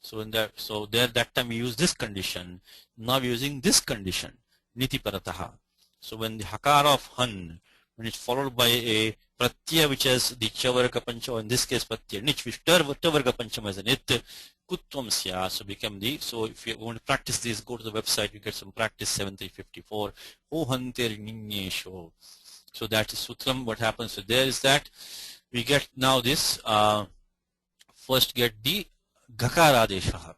So that time we use this condition. Now we're using this condition, niti parataha. So when the hakara of han, when it's followed by a pratyaya which has the chavarga panchama, in this case pratyaya nich, which tavarga panchama as an it, kutvam sya, so become the. So if you want to practice this, go to the website, you get some practice 7354. Ho hanter ninyesho. So that is sutram. What happens so there is that we get now this, first get the Gakaradesha.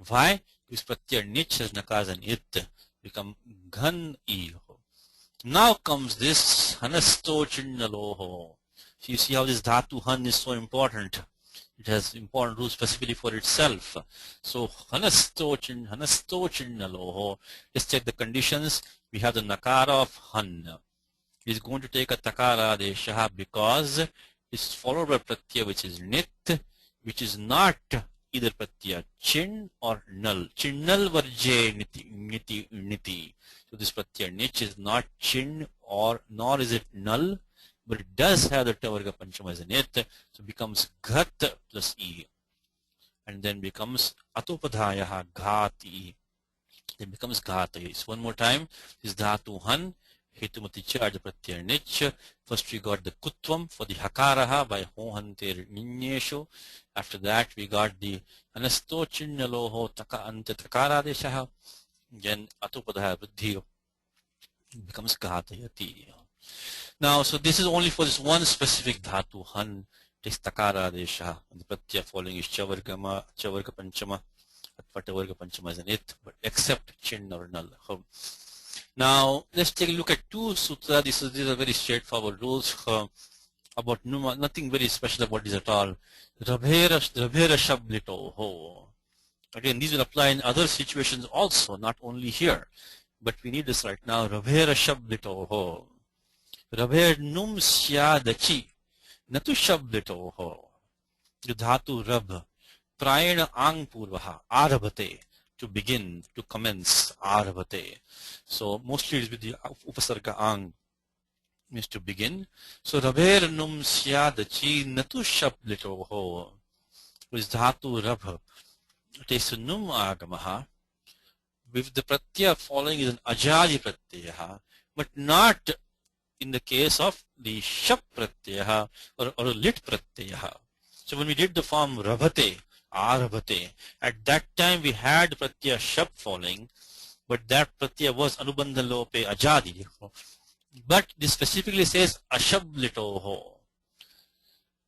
Why? Because pratyaya nich has nakas and it become ghan e. Now comes this hanasto chinnaloho. So you see how this dhatu han is so important. It has important rules specifically for itself. So hanasto chinnaloho. Let's check the conditions. We have the nakara of han. It is going to take a takara desha because it's followed by pratyaya which is nit, which is not either pratyaya chin or null. Chinnal varje niti. So this pratyaya nich is not chin or nor is it null, but it does have the tavarga panchama as an it, so it becomes ghat plus e, and then becomes atopadhaya ghati. Then becomes ghati. So one more time, this dhatu han, hetumati charge pratyaya nich. First we got the kutvam for the hakaraha by hohante ninyesho. After that we got the anasto chinnaloho taka ante takara deshaha. Then atopadhaya buddhi becomes ghatayati. Now, so this is only for this one specific dhatu han, takes takara desha. The pratyaya following is chavarga panchama, atavarga panchama is an it, but except chin or null. Now let's take a look at two sutras. These are very straightforward rules about numa, nothing very special about this at all. Rabhera shablito ho. Again, these will apply in other situations also, not only here. But we need this right now. Rabhera shablito ho. Rabher num syadachi. Natu shablito ho. Dhatu rab. Prayana ang purvaha. Arabhate. To begin, to commence. Arabhate. So mostly it is with the upasarga ang, means to begin. So rabher num syadachi. Natu shablito ho. With dhatu rab. Takes a num agamaha. With the pratyaya following is an ajadi pratyaya, but not in the case of the shap pratyaya or a lit pratyaya. So when we did the form rabhate, arabhate, at that time we had pratyaya shap following, but that pratyaya was anubandha lope ajadi. But this specifically says ashablitoho.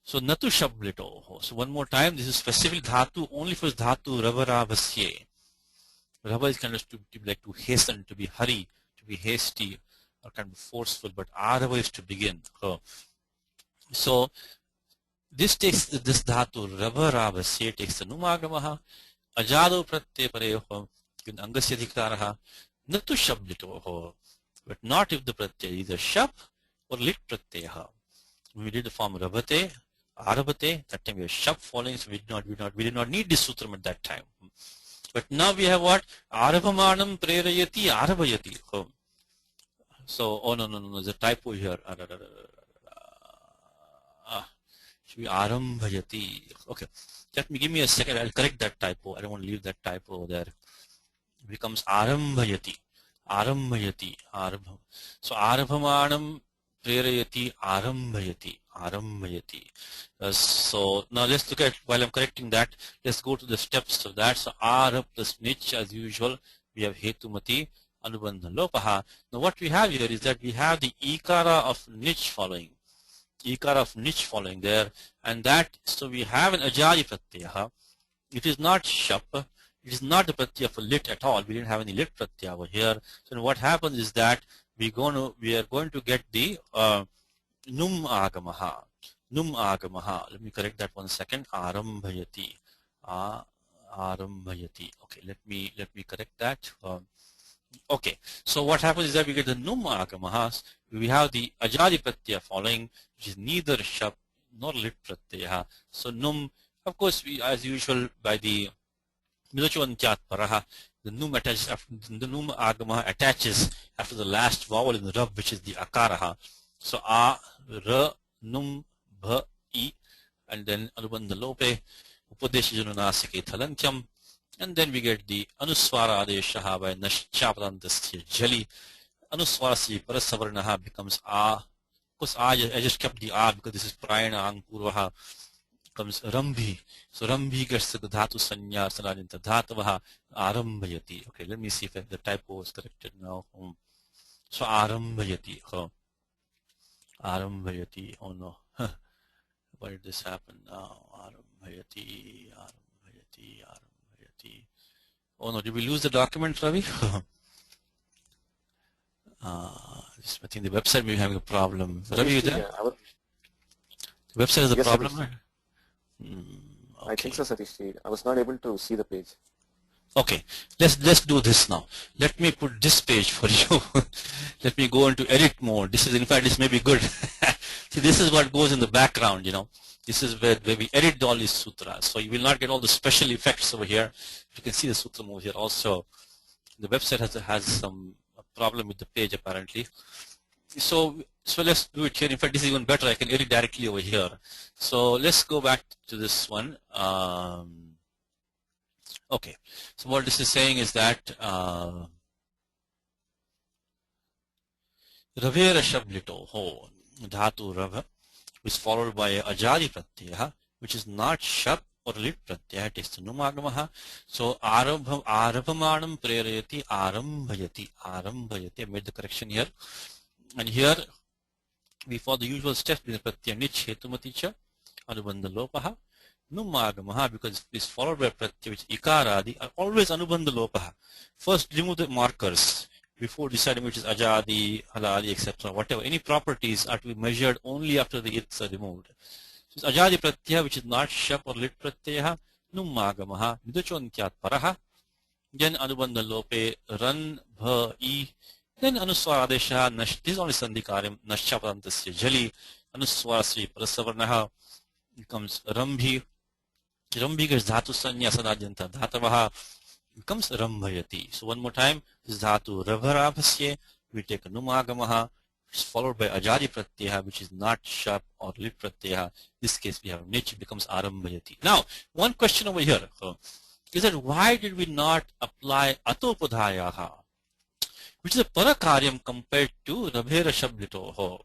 So natu shablitoho. So one more time, this is specific dhatu only for dhatu ravarabhasye. Rava is kind of to like to hasten, to be hurry, to be hasty, or kind of forceful, but arava is to begin. So this takes this dhatu rava ravasya takes the numagamaha, ajado pratyaya pareho, in angasya dhikaraha, natu shablitoho, but not if the pratyaya is either shap or lit pratyaya. When we did the form rabhate, arabhate, that time we have shap following, so we did not need this sutram at that time. But now we have what? Arabhamanam prerayati arabhayati. So, oh no, there's a typo here. Should be arambhayati. Okay, give me a second, I'll correct that typo. I don't want to leave that typo there. It becomes arambhayati. Arambhayati. So, arabhamanam prerayati arambhayati. So now let's look at, while I'm correcting that, let's go to the steps of that. So ara plus nich as usual, we have hetumati anubandha lopaha. Now what we have here is that we have the ikara of nich following. Ikara of nich following there, and that, so we have an ajari pratyaya. It is not shap, it is not the pratyaya for lit at all. We didn't have any lit pratyaya over here. So what happens is that we are going to get the num agamaha. Num agamaha. Let me correct that 1 second. Arambhayati. Arambhayati. Okay, let me correct that. Okay, so what happens is that we get the num agamahas. We have the ajadi pratyaya following, which is neither shap nor lit pratyaya. So num, of course, we, as usual, by the midochvantyat paraha, the num attaches after the num agamaha attaches after the last vowel in the rab, which is the akaraha. So a, ra, num, bha, I, and then anubandha lope, upadeshi janunasike thalantyam, and then we get the anuswara adeshaha by nashchapadantasya jali. Anuswara si parasavarnaha becomes a. Of course, I just kept the a because this is prayana ang purvaha, comes rambhi. So rambhi gets the dhatu sanya sanadinta dhatavaha arambhayati. Okay, let me see if the typo is corrected now. So arambhayati. Arambhayati. Oh no. Why did this happen now? Arambhayati, Arambhayati, Arambhayati. Oh no, did we lose the document, Ravi? I think the website may be having a problem. Ravi, you there? The website has a problem, right? Okay. I think so, Satish. I was not able to see the page. Okay, let's do this now. Let me put this page for you. Let me go into edit mode. This is, in fact, this may be good. See, this is what goes in the background, you know. This is where we edit all these sutras. So you will not get all the special effects over here. You can see the sutra over here also. The website has some problem with the page apparently. So let's do it here. In fact, this is even better. I can edit directly over here. So let's go back to this one. Okay, so what this is saying is that Ravera Shablito ho dhatu Rava is followed by Ajadi Pratyaya, which is not Shab or Lit Pratyaya, it is Numagamaha. So Arabhamanam Prerayati Arambhayati. Arambhayati. I made the correction here. And here we follow the usual steps in the Pratyaya Nich Hetumaticha Anubandha Lopaha. Numagamaha, because it is followed by pratyaya which ikaradi are always anubandha lopaha. First remove the markers before deciding which is ajadi, haladi, etc. Whatever. Any properties are to be measured only after the its are removed. So it's ajadi pratyaya which is not shap or lit pratyaya. Numagamaha vidachontyat paraha. Then anubandha lope ran bha i. Then anuswaradesha nash. This is only sandhikaryam nashcha padantasya jali. Anuswarasya prasavarnaha becomes rambhi. Rambhi gets dhatu sanya sadajanta dhatavaha becomes rambhayati. So one more time, this dhatu ravharabhasye, we take a numagamaha, which is followed by ajadi pratyaya, which is not shap or lit pratyaya. In this case we have nich, becomes arambhayati. Now, one question over here is that why did we not apply atopadhayaha, which is a parakaryam compared to rabhera shablitoho?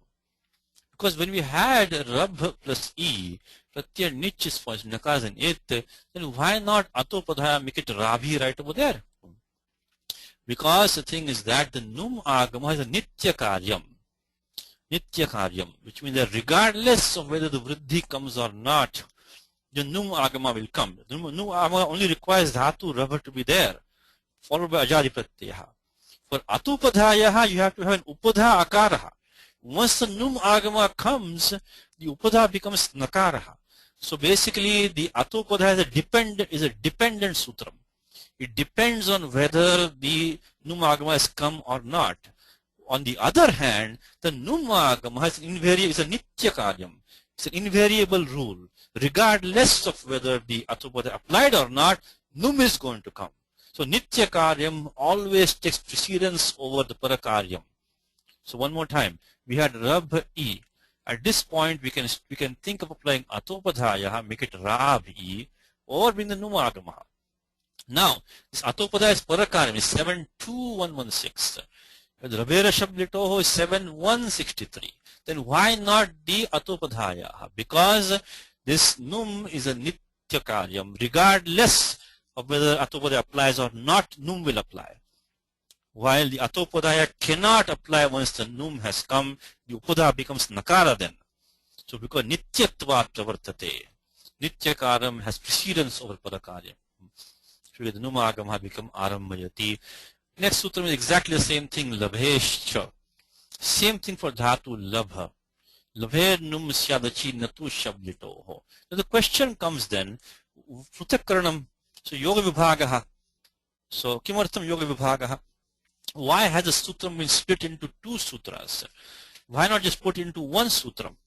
Because when we had Rab plus E, Pratyaya Nich is for Nakars and It, then why not Atopadhaya make it Rabhi right over there? Because the thing is that the Num Agama is a Nitya Karyam. Nitya Karyam, which means that regardless of whether the Vriddhi comes or not, the Num Agama will come. The Num Agama only requires Dhatu Rabha to be there, followed by Ajadi Pratyaha. For Atopadhayaha, you have to have an Upadha Akaraha. Once the Num Agama comes, the Upadha becomes Nakaraha. So basically, the Atopadha is a dependent sutram. It depends on whether the Num Agama has come or not. On the other hand, the Num Agama is a Nitya Karyam. It's an invariable rule. Regardless of whether the Atopadha applied or not, Num is going to come. So Nitya Karyam always takes precedence over the Parakaryam. So one more time. We had Rab E. At this point, we can think of applying Atopadhaya, make it Rab E, or bring the Numagamaha. Now, this Atopadhaya is Parakaryam, is 72116. The Rabera Shablitoho is 7163. Then why not the Atopadhaya? Because this Num is a Nitya Karyam. Regardless of whether Atopadhaya applies or not, Num will apply. While the Atopadhaya cannot apply once the Num has come, the Upadha becomes Nakara then. So because Nityatvat Pravartate, Nityakaram has precedence over Padakaryam. So the Num Agama become Arambhayati. Next sutra is exactly the same thing, Labheshcha. Same thing for Dhatu Labha. Labher Num Syadachi Natu Shablitoho. Now the question comes then, Vyakaranam, so Yoga Vibhagaha. So Kimartham Yoga Vibhagaha. Why has the sutram been split into two sutras? Why not just put into one sutram?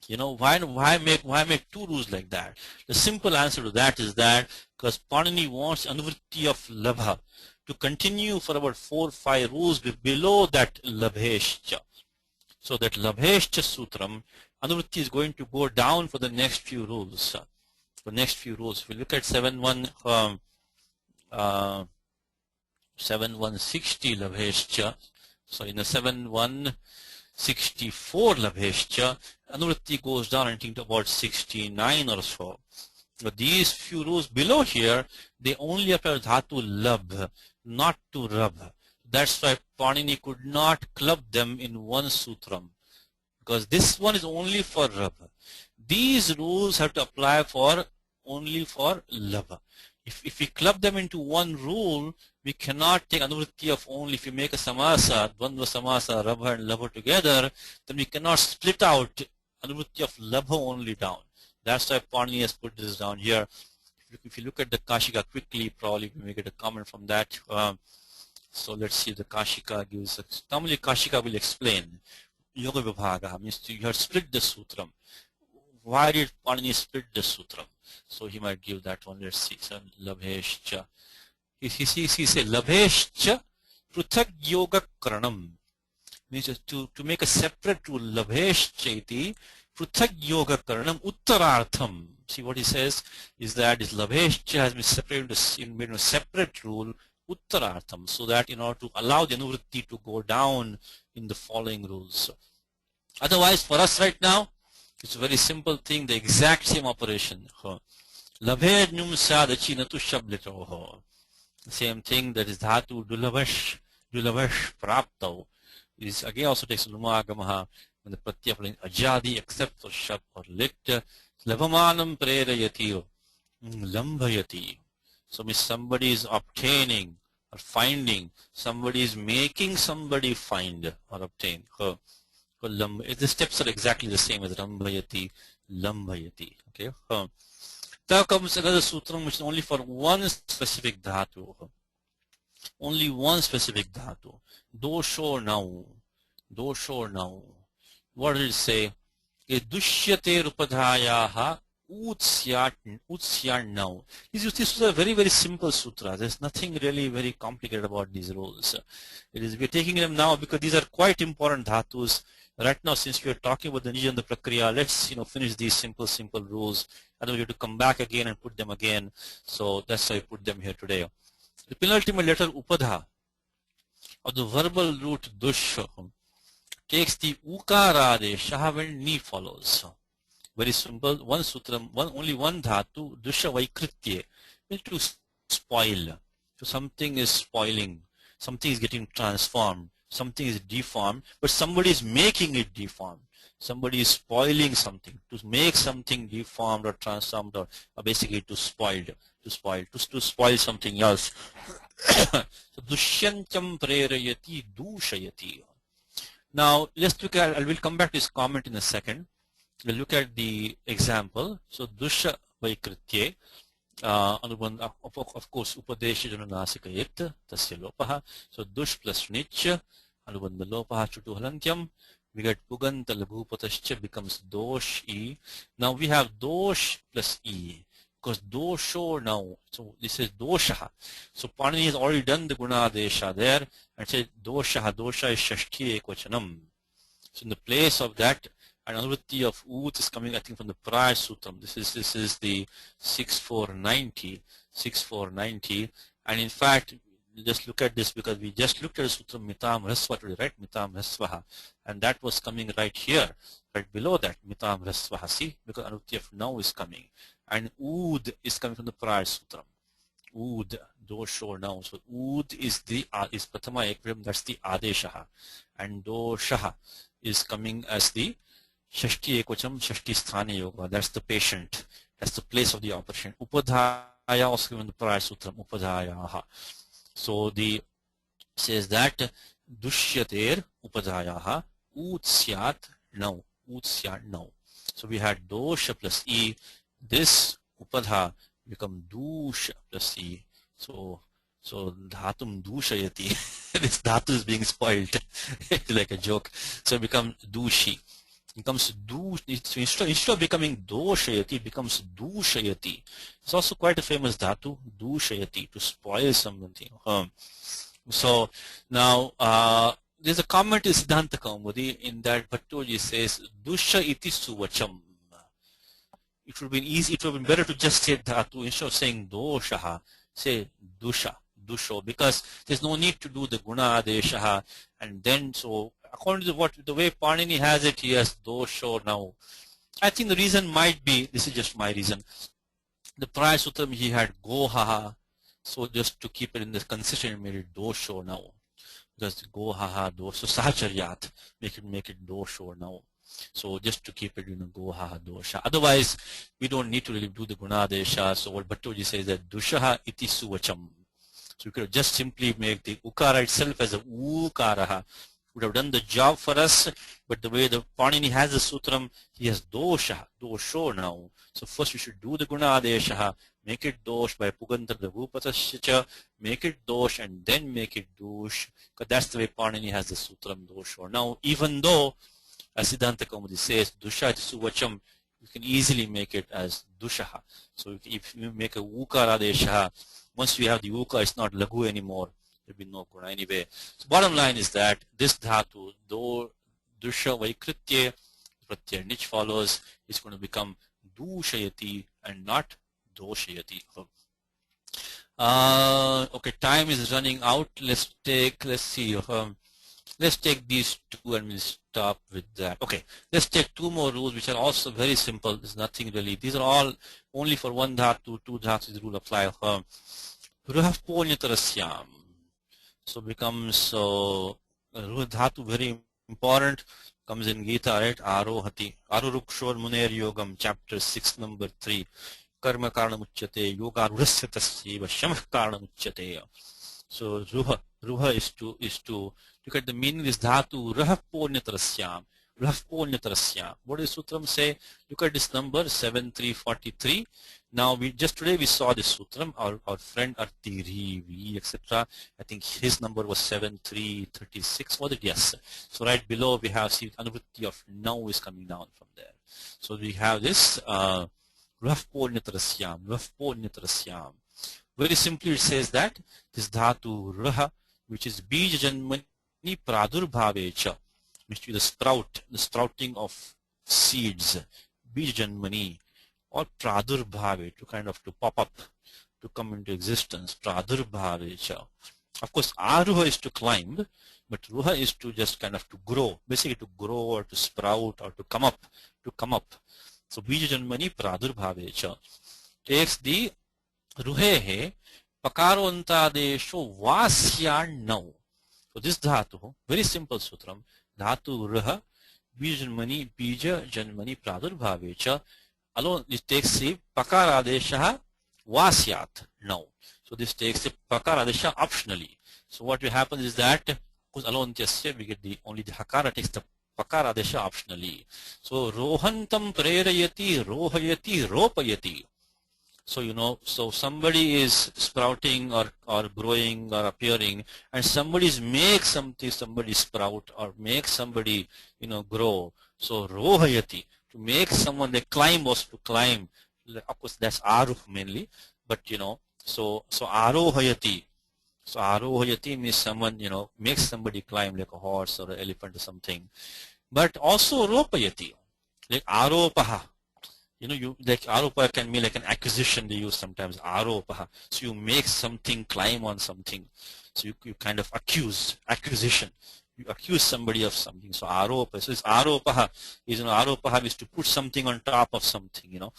You know, why make two rules like that? The simple answer to that is that because Panini wants anuvritti of labha to continue for about 4 or 5 rules below that labheshcha. So that labheshcha sutram, anuvritti is going to go down for the next few rules. If we look at 7160 labheshcha, so in the 7164 labheshcha, anuvritti goes down until about 69 or so. But these few rows below here, they only apply dhatu lab, not to rab. That's why Panini could not club them in one sutram, because this one is only for Rab. These rules have to apply for only for Lab. If we club them into one rule, we cannot take anuvritti of only. If you make a samasa, dvandva samasa, Rabha and Labha together, then we cannot split out anuvritti of Labha only down. That's why Panini has put this down here. If you look at the Kashika quickly, probably we may get a comment from that. So let's see, the Kashika gives, normally Kashika will explain. Yoga Vibhaga means you have split the sutram. Why did Panini split the sutram? So he might give that one. Let's see. So, Labheshcha. He says Labheshcha Pruthak Yoga Karanam. Means to make a separate rule. Labheshcha iti Pruthak Yoga Karanam Uttarartham. See what he says is that this Labheshcha has been separated in a separate rule, Uttarartham, so that in order to allow the anuvritti to go down in the following rules. Otherwise, for us right now, it's a very simple thing, the exact same operation. Labhe nyum sadachi natu shablitoho. Same thing, that is dhatu dulavash praptau. This again also takes lumagamaha when the pratyapalin ajadi except for shab or lit. Lavamanam prerayati lambhayati. So means somebody is obtaining or finding, somebody is making somebody find or obtain. The steps are exactly the same as Rambhayati, Lambhayati. Okay. Now comes another sutram which is only for one specific dhatu. Only one specific dhatu. Dosho now. Dosho now. What did it say? Dushyate rupadhayaha utsyat now. This is a very, very simple sutra. There's nothing really very complicated about these rules. We're taking them now because these are quite important dhatus. Right now, since we are talking about the Nija and the Prakriya, let's finish these simple rules. Otherwise, we have to come back again and put them again. So that's why I put them here today. The penultimate letter Upadha of the verbal root Dush takes the Ukaradesha when Ni follows. Very simple. One sutram, only one dhatu, Dusha Vaikritye, means to spoil. So something is spoiling, something is getting transformed. Something is deformed, but somebody is making it deformed. Somebody is spoiling something. To make something deformed or transformed or basically to spoil something else. So Dushyantam prerayati dushayati. Now let's look at, I will come back to this comment in a second. We'll look at the example. So Dusha Vaikritye. Of course, Upadesha Janasikayit, Tasya Lopaha. So Dush plus Nich, Anubandha Lopaha Chutuhalantyam. We get Puganta Laghupatascha becomes Dosh E. Now we have Dosh plus E. Because Dosho now. So this is Dosha. So Panini has already done the Gunadesha there and said Dosha. Dosha is Shashti Ekvachanam. So in the place of that, an anuvritti of Ut is coming, I think, from the prior sutram. This is the 6490, and in fact, just look at this because we just looked at the sutram Mitam Rasva today, right? Mitam Rasvaha, and that was coming right here, right below that Mitam Rasvaha. See, because anuvritti of now is coming, and Ud is coming from the prior sutram. Ud, Dosho now. So Ud is Pratama Ekvim, that's the Adeshaha, and Doshaha is coming as the Shashti Ekvacham, Shashti Sthani Yoga. That's the patient. That's the place of the operation. Upadhaya also given the prior sutram. Upadhayaha. So the says that Dushyater Upadhayaha Utsyat now. Utsyat now. So we had Dosha plus E. This Upadha become Dusha plus E. So Dhatum Dushayati. This Dhatu is being spoiled. Like a joke. So it becomes Dushi. It becomes instead of becoming doshayati, it becomes dushayati. It's also quite a famous dhatu, dushayati, to spoil something. So now there's a comment in Siddhanta Kaumudi in that Bhattoji says dusha iti suvacham. It would have been easy, it would have been better to just say dhatu instead of saying doshaha, say dusho, because there's no need to do the guna adeshaha, and then so according to the way Panini has it, he has dosho now. I think the reason might be, this is just my reason, the prior sutram he had gohaha, so just to keep it in the consistent, he made it dosho now. Because gohaha dosho sacharyat, make it dosho now. So just to keep it, goha dosha. Otherwise, we don't need to really do the gunadesha. So what Bhattoji says that dushaha iti suvacham. So you could just simply make the ukara itself as a ukaraha. Would have done the job for us, but the way the Panini has the sutram, he has dosho now. So first we should do the guna adesha, make it dosh by puganta ragupatasya, make it dosh and then make it dosh, because that's the way Panini has the sutram dosho. Now, even though Siddhanta Kaumudi says dusha suvacham, you can easily make it as dushaha. So if you make a ukara adesha, once we have the uka, it's not lagu anymore. There'll be no guna anyway. So bottom line is that this dhatu, though dusha vaikritye, pratyaya nich follows, is going to become dushayati and not doshayati. Okay, time is running out. Let's take these two and we'll stop with that. Okay, let's take two more rules which are also very simple. There's nothing really. These are all only for one dhatu, two dhatu, the rule apply. Ruhaponyatarasyam. So becomes dhatu very important. Comes in Gita, right? Arohati. Arurukshor Muner Yogam, chapter 6, number 3. Karma Karana Muchyate, Yoga Rudasyatasya, Shamah Karana Muchyate. So Ruha is to look at the meaning of this dhatu, Ruhaponyatarasyam. Ruhaponyatarasyam. What does Sutram say? Look at this number 7343. Now today we saw this sutram, our friend Artiri, etc. I think his number was 7336. Was it? Yes. So right below we have see anuvritti of now is coming down from there. So we have this Ruhaponyatarasyam. Very simply it says that this dhatu Ruha, which is bija janmani pradurbhavecha, which is the sprouting of seeds, bija janmani, or pradurbhave, to pop up, to come into existence, pradurbhavecha. Of course, aruha is to climb, but ruha is to just kind of to grow, basically to grow or to sprout or to come up. So bija janmani pradurbhavecha takes the ruhehe pakarontadesho vasyannau. So this dhatu, very simple sutram, dhatu ruha, bija janmani pradurbhavecha. Alone, this takes the pakaradesha vasyat now. So this takes the pakaradesha optionally. So what will happen is that, because alone we get only the hakara takes the pakaradesha optionally. So rohantam prerayati, rohayati, ropayati. So so somebody is sprouting or growing or appearing, and somebody's make something, somebody sprout or make somebody grow. So rohayati, to make someone they climb was to climb. Of course that's aruh mainly, but so arohayati. So arohayati means someone makes somebody climb like a horse or an elephant or something. But also ropayati, like aropaha. Like aropa can mean like an acquisition, they use sometimes aropaha. So you make something climb on something. So you kind of acquisition. You accuse somebody of something. So aropa. So it's aropaha is aropaha is to put something on top of something, to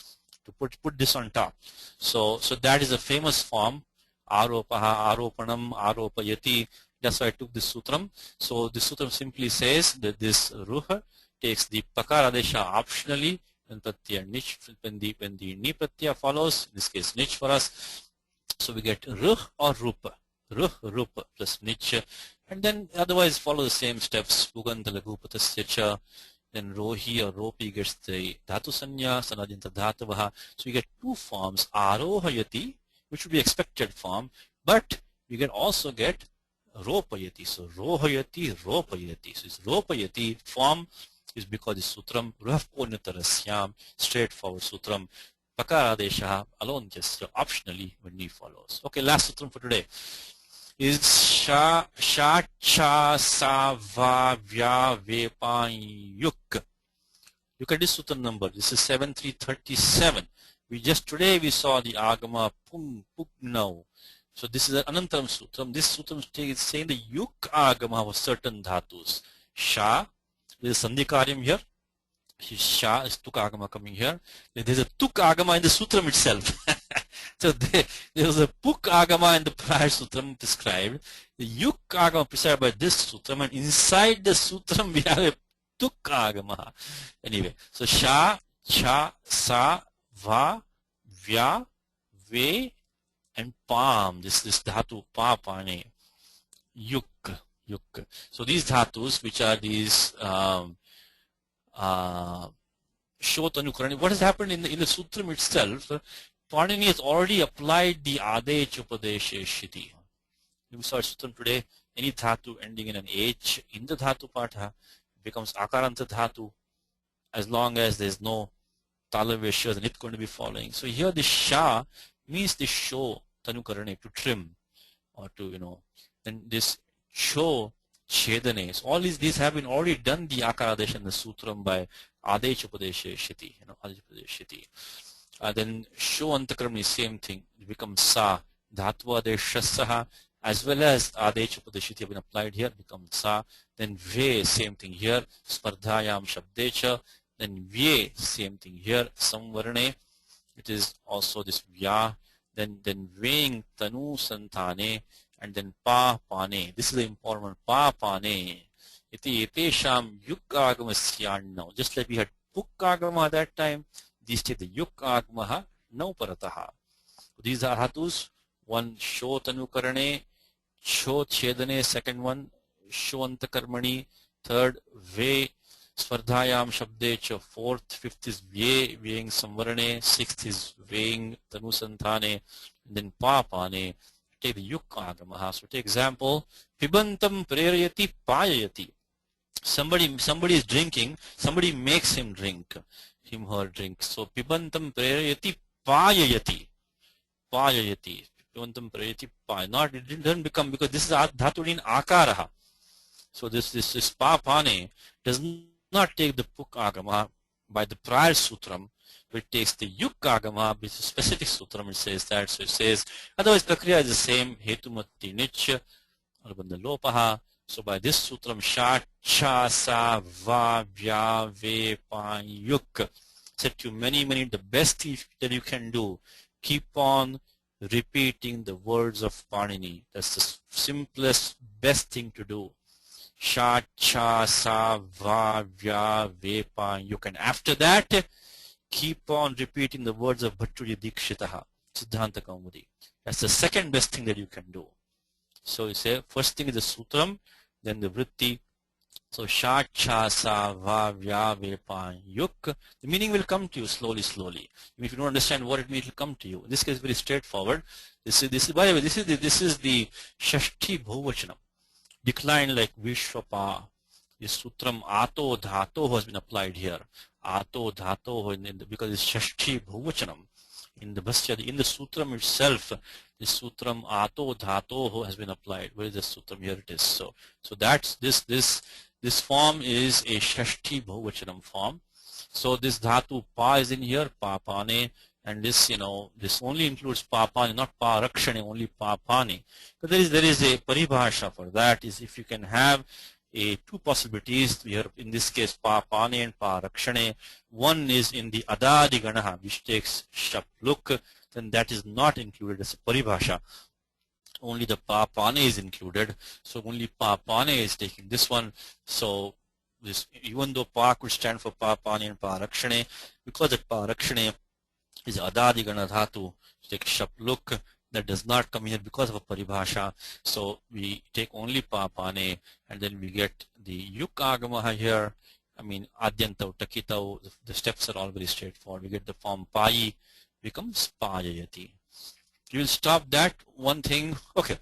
put this on top. So that is a famous form. Aropaha, aropanam, aropayati. That's why I took this sutram. So this sutram simply says that this ruha takes the pakaradesha optionally. When the ni pratyaya follows, in this case nich for us, so we get ruh or rupa, plus nich, and then otherwise follow the same steps. Puganta lagupatasya, then rohi or ropi gets the dhatu sanya, sanadinta dhatavaha. So you get two forms, arohayati, which would be expected form, but you can also get ropayati. So rohayati, ropayati. So it's ropayati form is because the sutram ruhaponyatarasyam, straightforward sutram, pakaradesha alone just optionally when ni follows. Okay, last sutram for today is sha cha sa va vya vepa yuk. Look at this sutram number. This is 7337. Today we saw the agama pung now. So this is an anantaram sutram. This sutram is saying the yuk agama of certain dhatus. Sha, there is sandhi karyam here. Sha is tuk agama coming here. There is a tuk agama in the sutram itself. So there was a puk agama in the prior sutram described. The yuk agama prescribed by this sutram, and inside the sutram we have a tukagamaha. Anyway, so sha, cha, sa, va, vya, ve, and palm. This dhatu pa pane. Yuk, yuk. So these dhatus, which are these Shotanukarani. What has happened in the sutram itself? Panini has already applied the Adech Upadeshe Shiti. You saw sutram today. Any dhatu ending in an H in the dhatu patha becomes Akaranta dhatu as long as there's no talaveshas and it's going to be following. So here the Sha means the show Tanukarane, to trim or to, then this Cho Chedane. So all these have been already done the Akaradesh in the sutram by Adech Upadeshe Shiti, Adech Upadeshe Shiti. Then Sho Antakramani, same thing. It becomes Sa. Dhatva Adeshasaha as well as Adech Upadeshe Shiti have been applied here, becomes Sa. Then Ve, same thing here. Spardhayam Shabdecha. Then Vye, same thing here. Samvarne, it is also this Vya. Then Veng Tanu Santane. And then Pa Pane. This is the important one. Pa Pane. Iti etesham yukagamasyan now. Just like we had pukkagama that time, these take the yukagamaha now parataha. These are dhatus. One shotanukarane, chedane, second one shoantakarmani, third ve svardhayam shabdecha, fourth, fifth is vye, vyeng samvarane, sixth is vyeng tanusantane, and then papane. Take the yukagamaha. So take example, pibantam prerayati payayati. Somebody is drinking, somebody makes him drink, him her drink. So pibantam prerayati payayati. Pibantam prerayati payayati. Not, it didn't become, because this is dhatu in akaraha. So this papane does not take the pukagama by the prior sutram, but it takes the yukagama, which is a specific sutram. It says that. So it says, otherwise prakriya is the same, hetumati nich, albanda lopaha. So by this sutram, sha, cha, sa, va, vya, ve, pa, yuk. Said to you many, the best thing that you can do, keep on repeating the words of Panini. That's the simplest, best thing to do. Sha, cha, sa, va, vya, ve, pa, yuk. And after that, keep on repeating the words of Bhattuji Dikshitaha, Siddhanta Kaumudi. That's the second best thing that you can do. So you say, first thing is the sutram, then the vritti. So sha, cha, sa, va, vya, ve, pa, yuk. The meaning will come to you slowly. If you don't understand what it means, it will come to you. In this case, very straightforward. This is by the way, this is the Shashti Bhuvachanam. Decline like Vishwapa. This sutram ato dhato has been applied here. Ato dhato, because it's Shashti Bhuvachanam. In the Bhasya, in the sutram itself, the sutram ato dhato has been applied. Where is the sutram? Here it is. So that's this form is a Shashti Bhuvachanam form. So this dhatu pa is in here, pa pane, and this this only includes pa pane, not pa rakshane, only pa pane. But there is a paribhasha for that. Is if you can have two possibilities here, in this case pa pane and pa rakshane. One is in the adadi ganaha, which takes shapluk, then that is not included as a paribhasha. Only the pa pane is included, so only pa pane is taking this one. So this, even though pa could stand for pa pane and pa rakshane, because the pa rakshane is adadi gana dhatu, take shapluk, that does not come here because of a paribhasha. So we take only pa pane, and then we get the yuk agamaha here. I mean adyantau takitau, the steps are all very straightforward. We get the form payi becomes payayati. You will stop that one thing. Okay,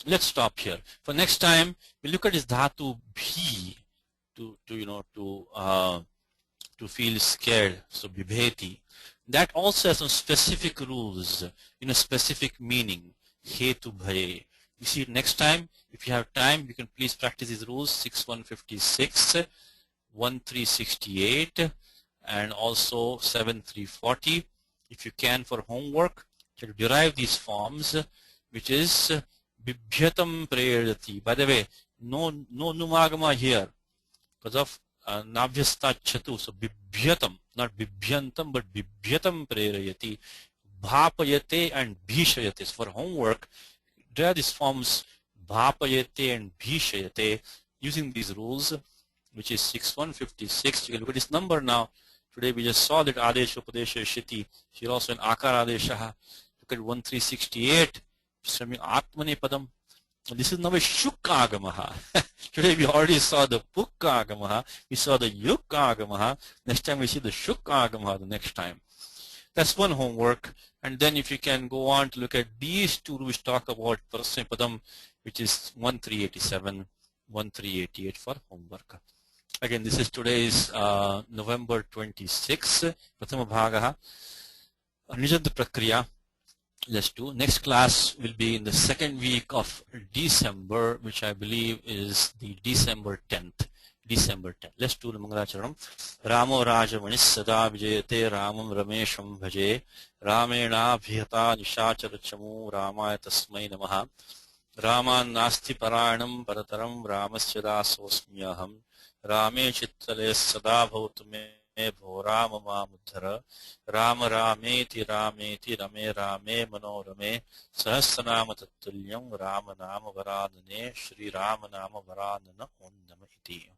let's stop here. For next time, we look at this dhatu bhi to feel scared. So bibheti. That also has some specific rules, specific meaning. Hetu bhaye. You see it next time. If you have time, you can please practice these rules. 6156, 1368, and also 7340. If you can, for homework, to derive these forms, which is bibhyatam prayati. By the way, no numagama here because of nabhyasta chatu. So bibhyatam, not bibhyantam, but bibhyatam prayati, bhapayate and bhishayate. So for homework, derive these forms bhapayate and bhishayate using these rules. which is 6156. You can look at this number now. Today we just saw that Adesha Upadesha Shiti. Here also in Akara Adesha. Look at 1368. Saming Atmani Padam. This is now a Shukka Agamaha. Today we already saw the Pukka Agamaha. We saw the Yukka Agamaha. Next time we see the Shukka Agamaha the next time. That's one homework. And then if you can go on to look at these two which talk about Prasya Padam, which is 1387, 1388 for homework. Again, this is today's November 26, Prathama Bhagaha. Nijanta Prakriya. Let's do. Next class will be in the second week of December, which I believe is the December 10th. December 10th. Let's do the Mangalacharanam. Ramo Raja Manis Sada Vijayate Ramam Ramesham Bhaje Ramena Bhiyata Nishacharachamu Ramaya Tasmai Namaha Raman Nasti Paranam Parataram Ramasya Dasosmyaham Rame Chittale Sada Bhautame Bho Rama Mamudhara Rama Rameti Rameti Rame Rame Manorame Sahasranama Tattulyam Rama Nama Varadane Shri Rama Nama Varadana Om Nama Iti.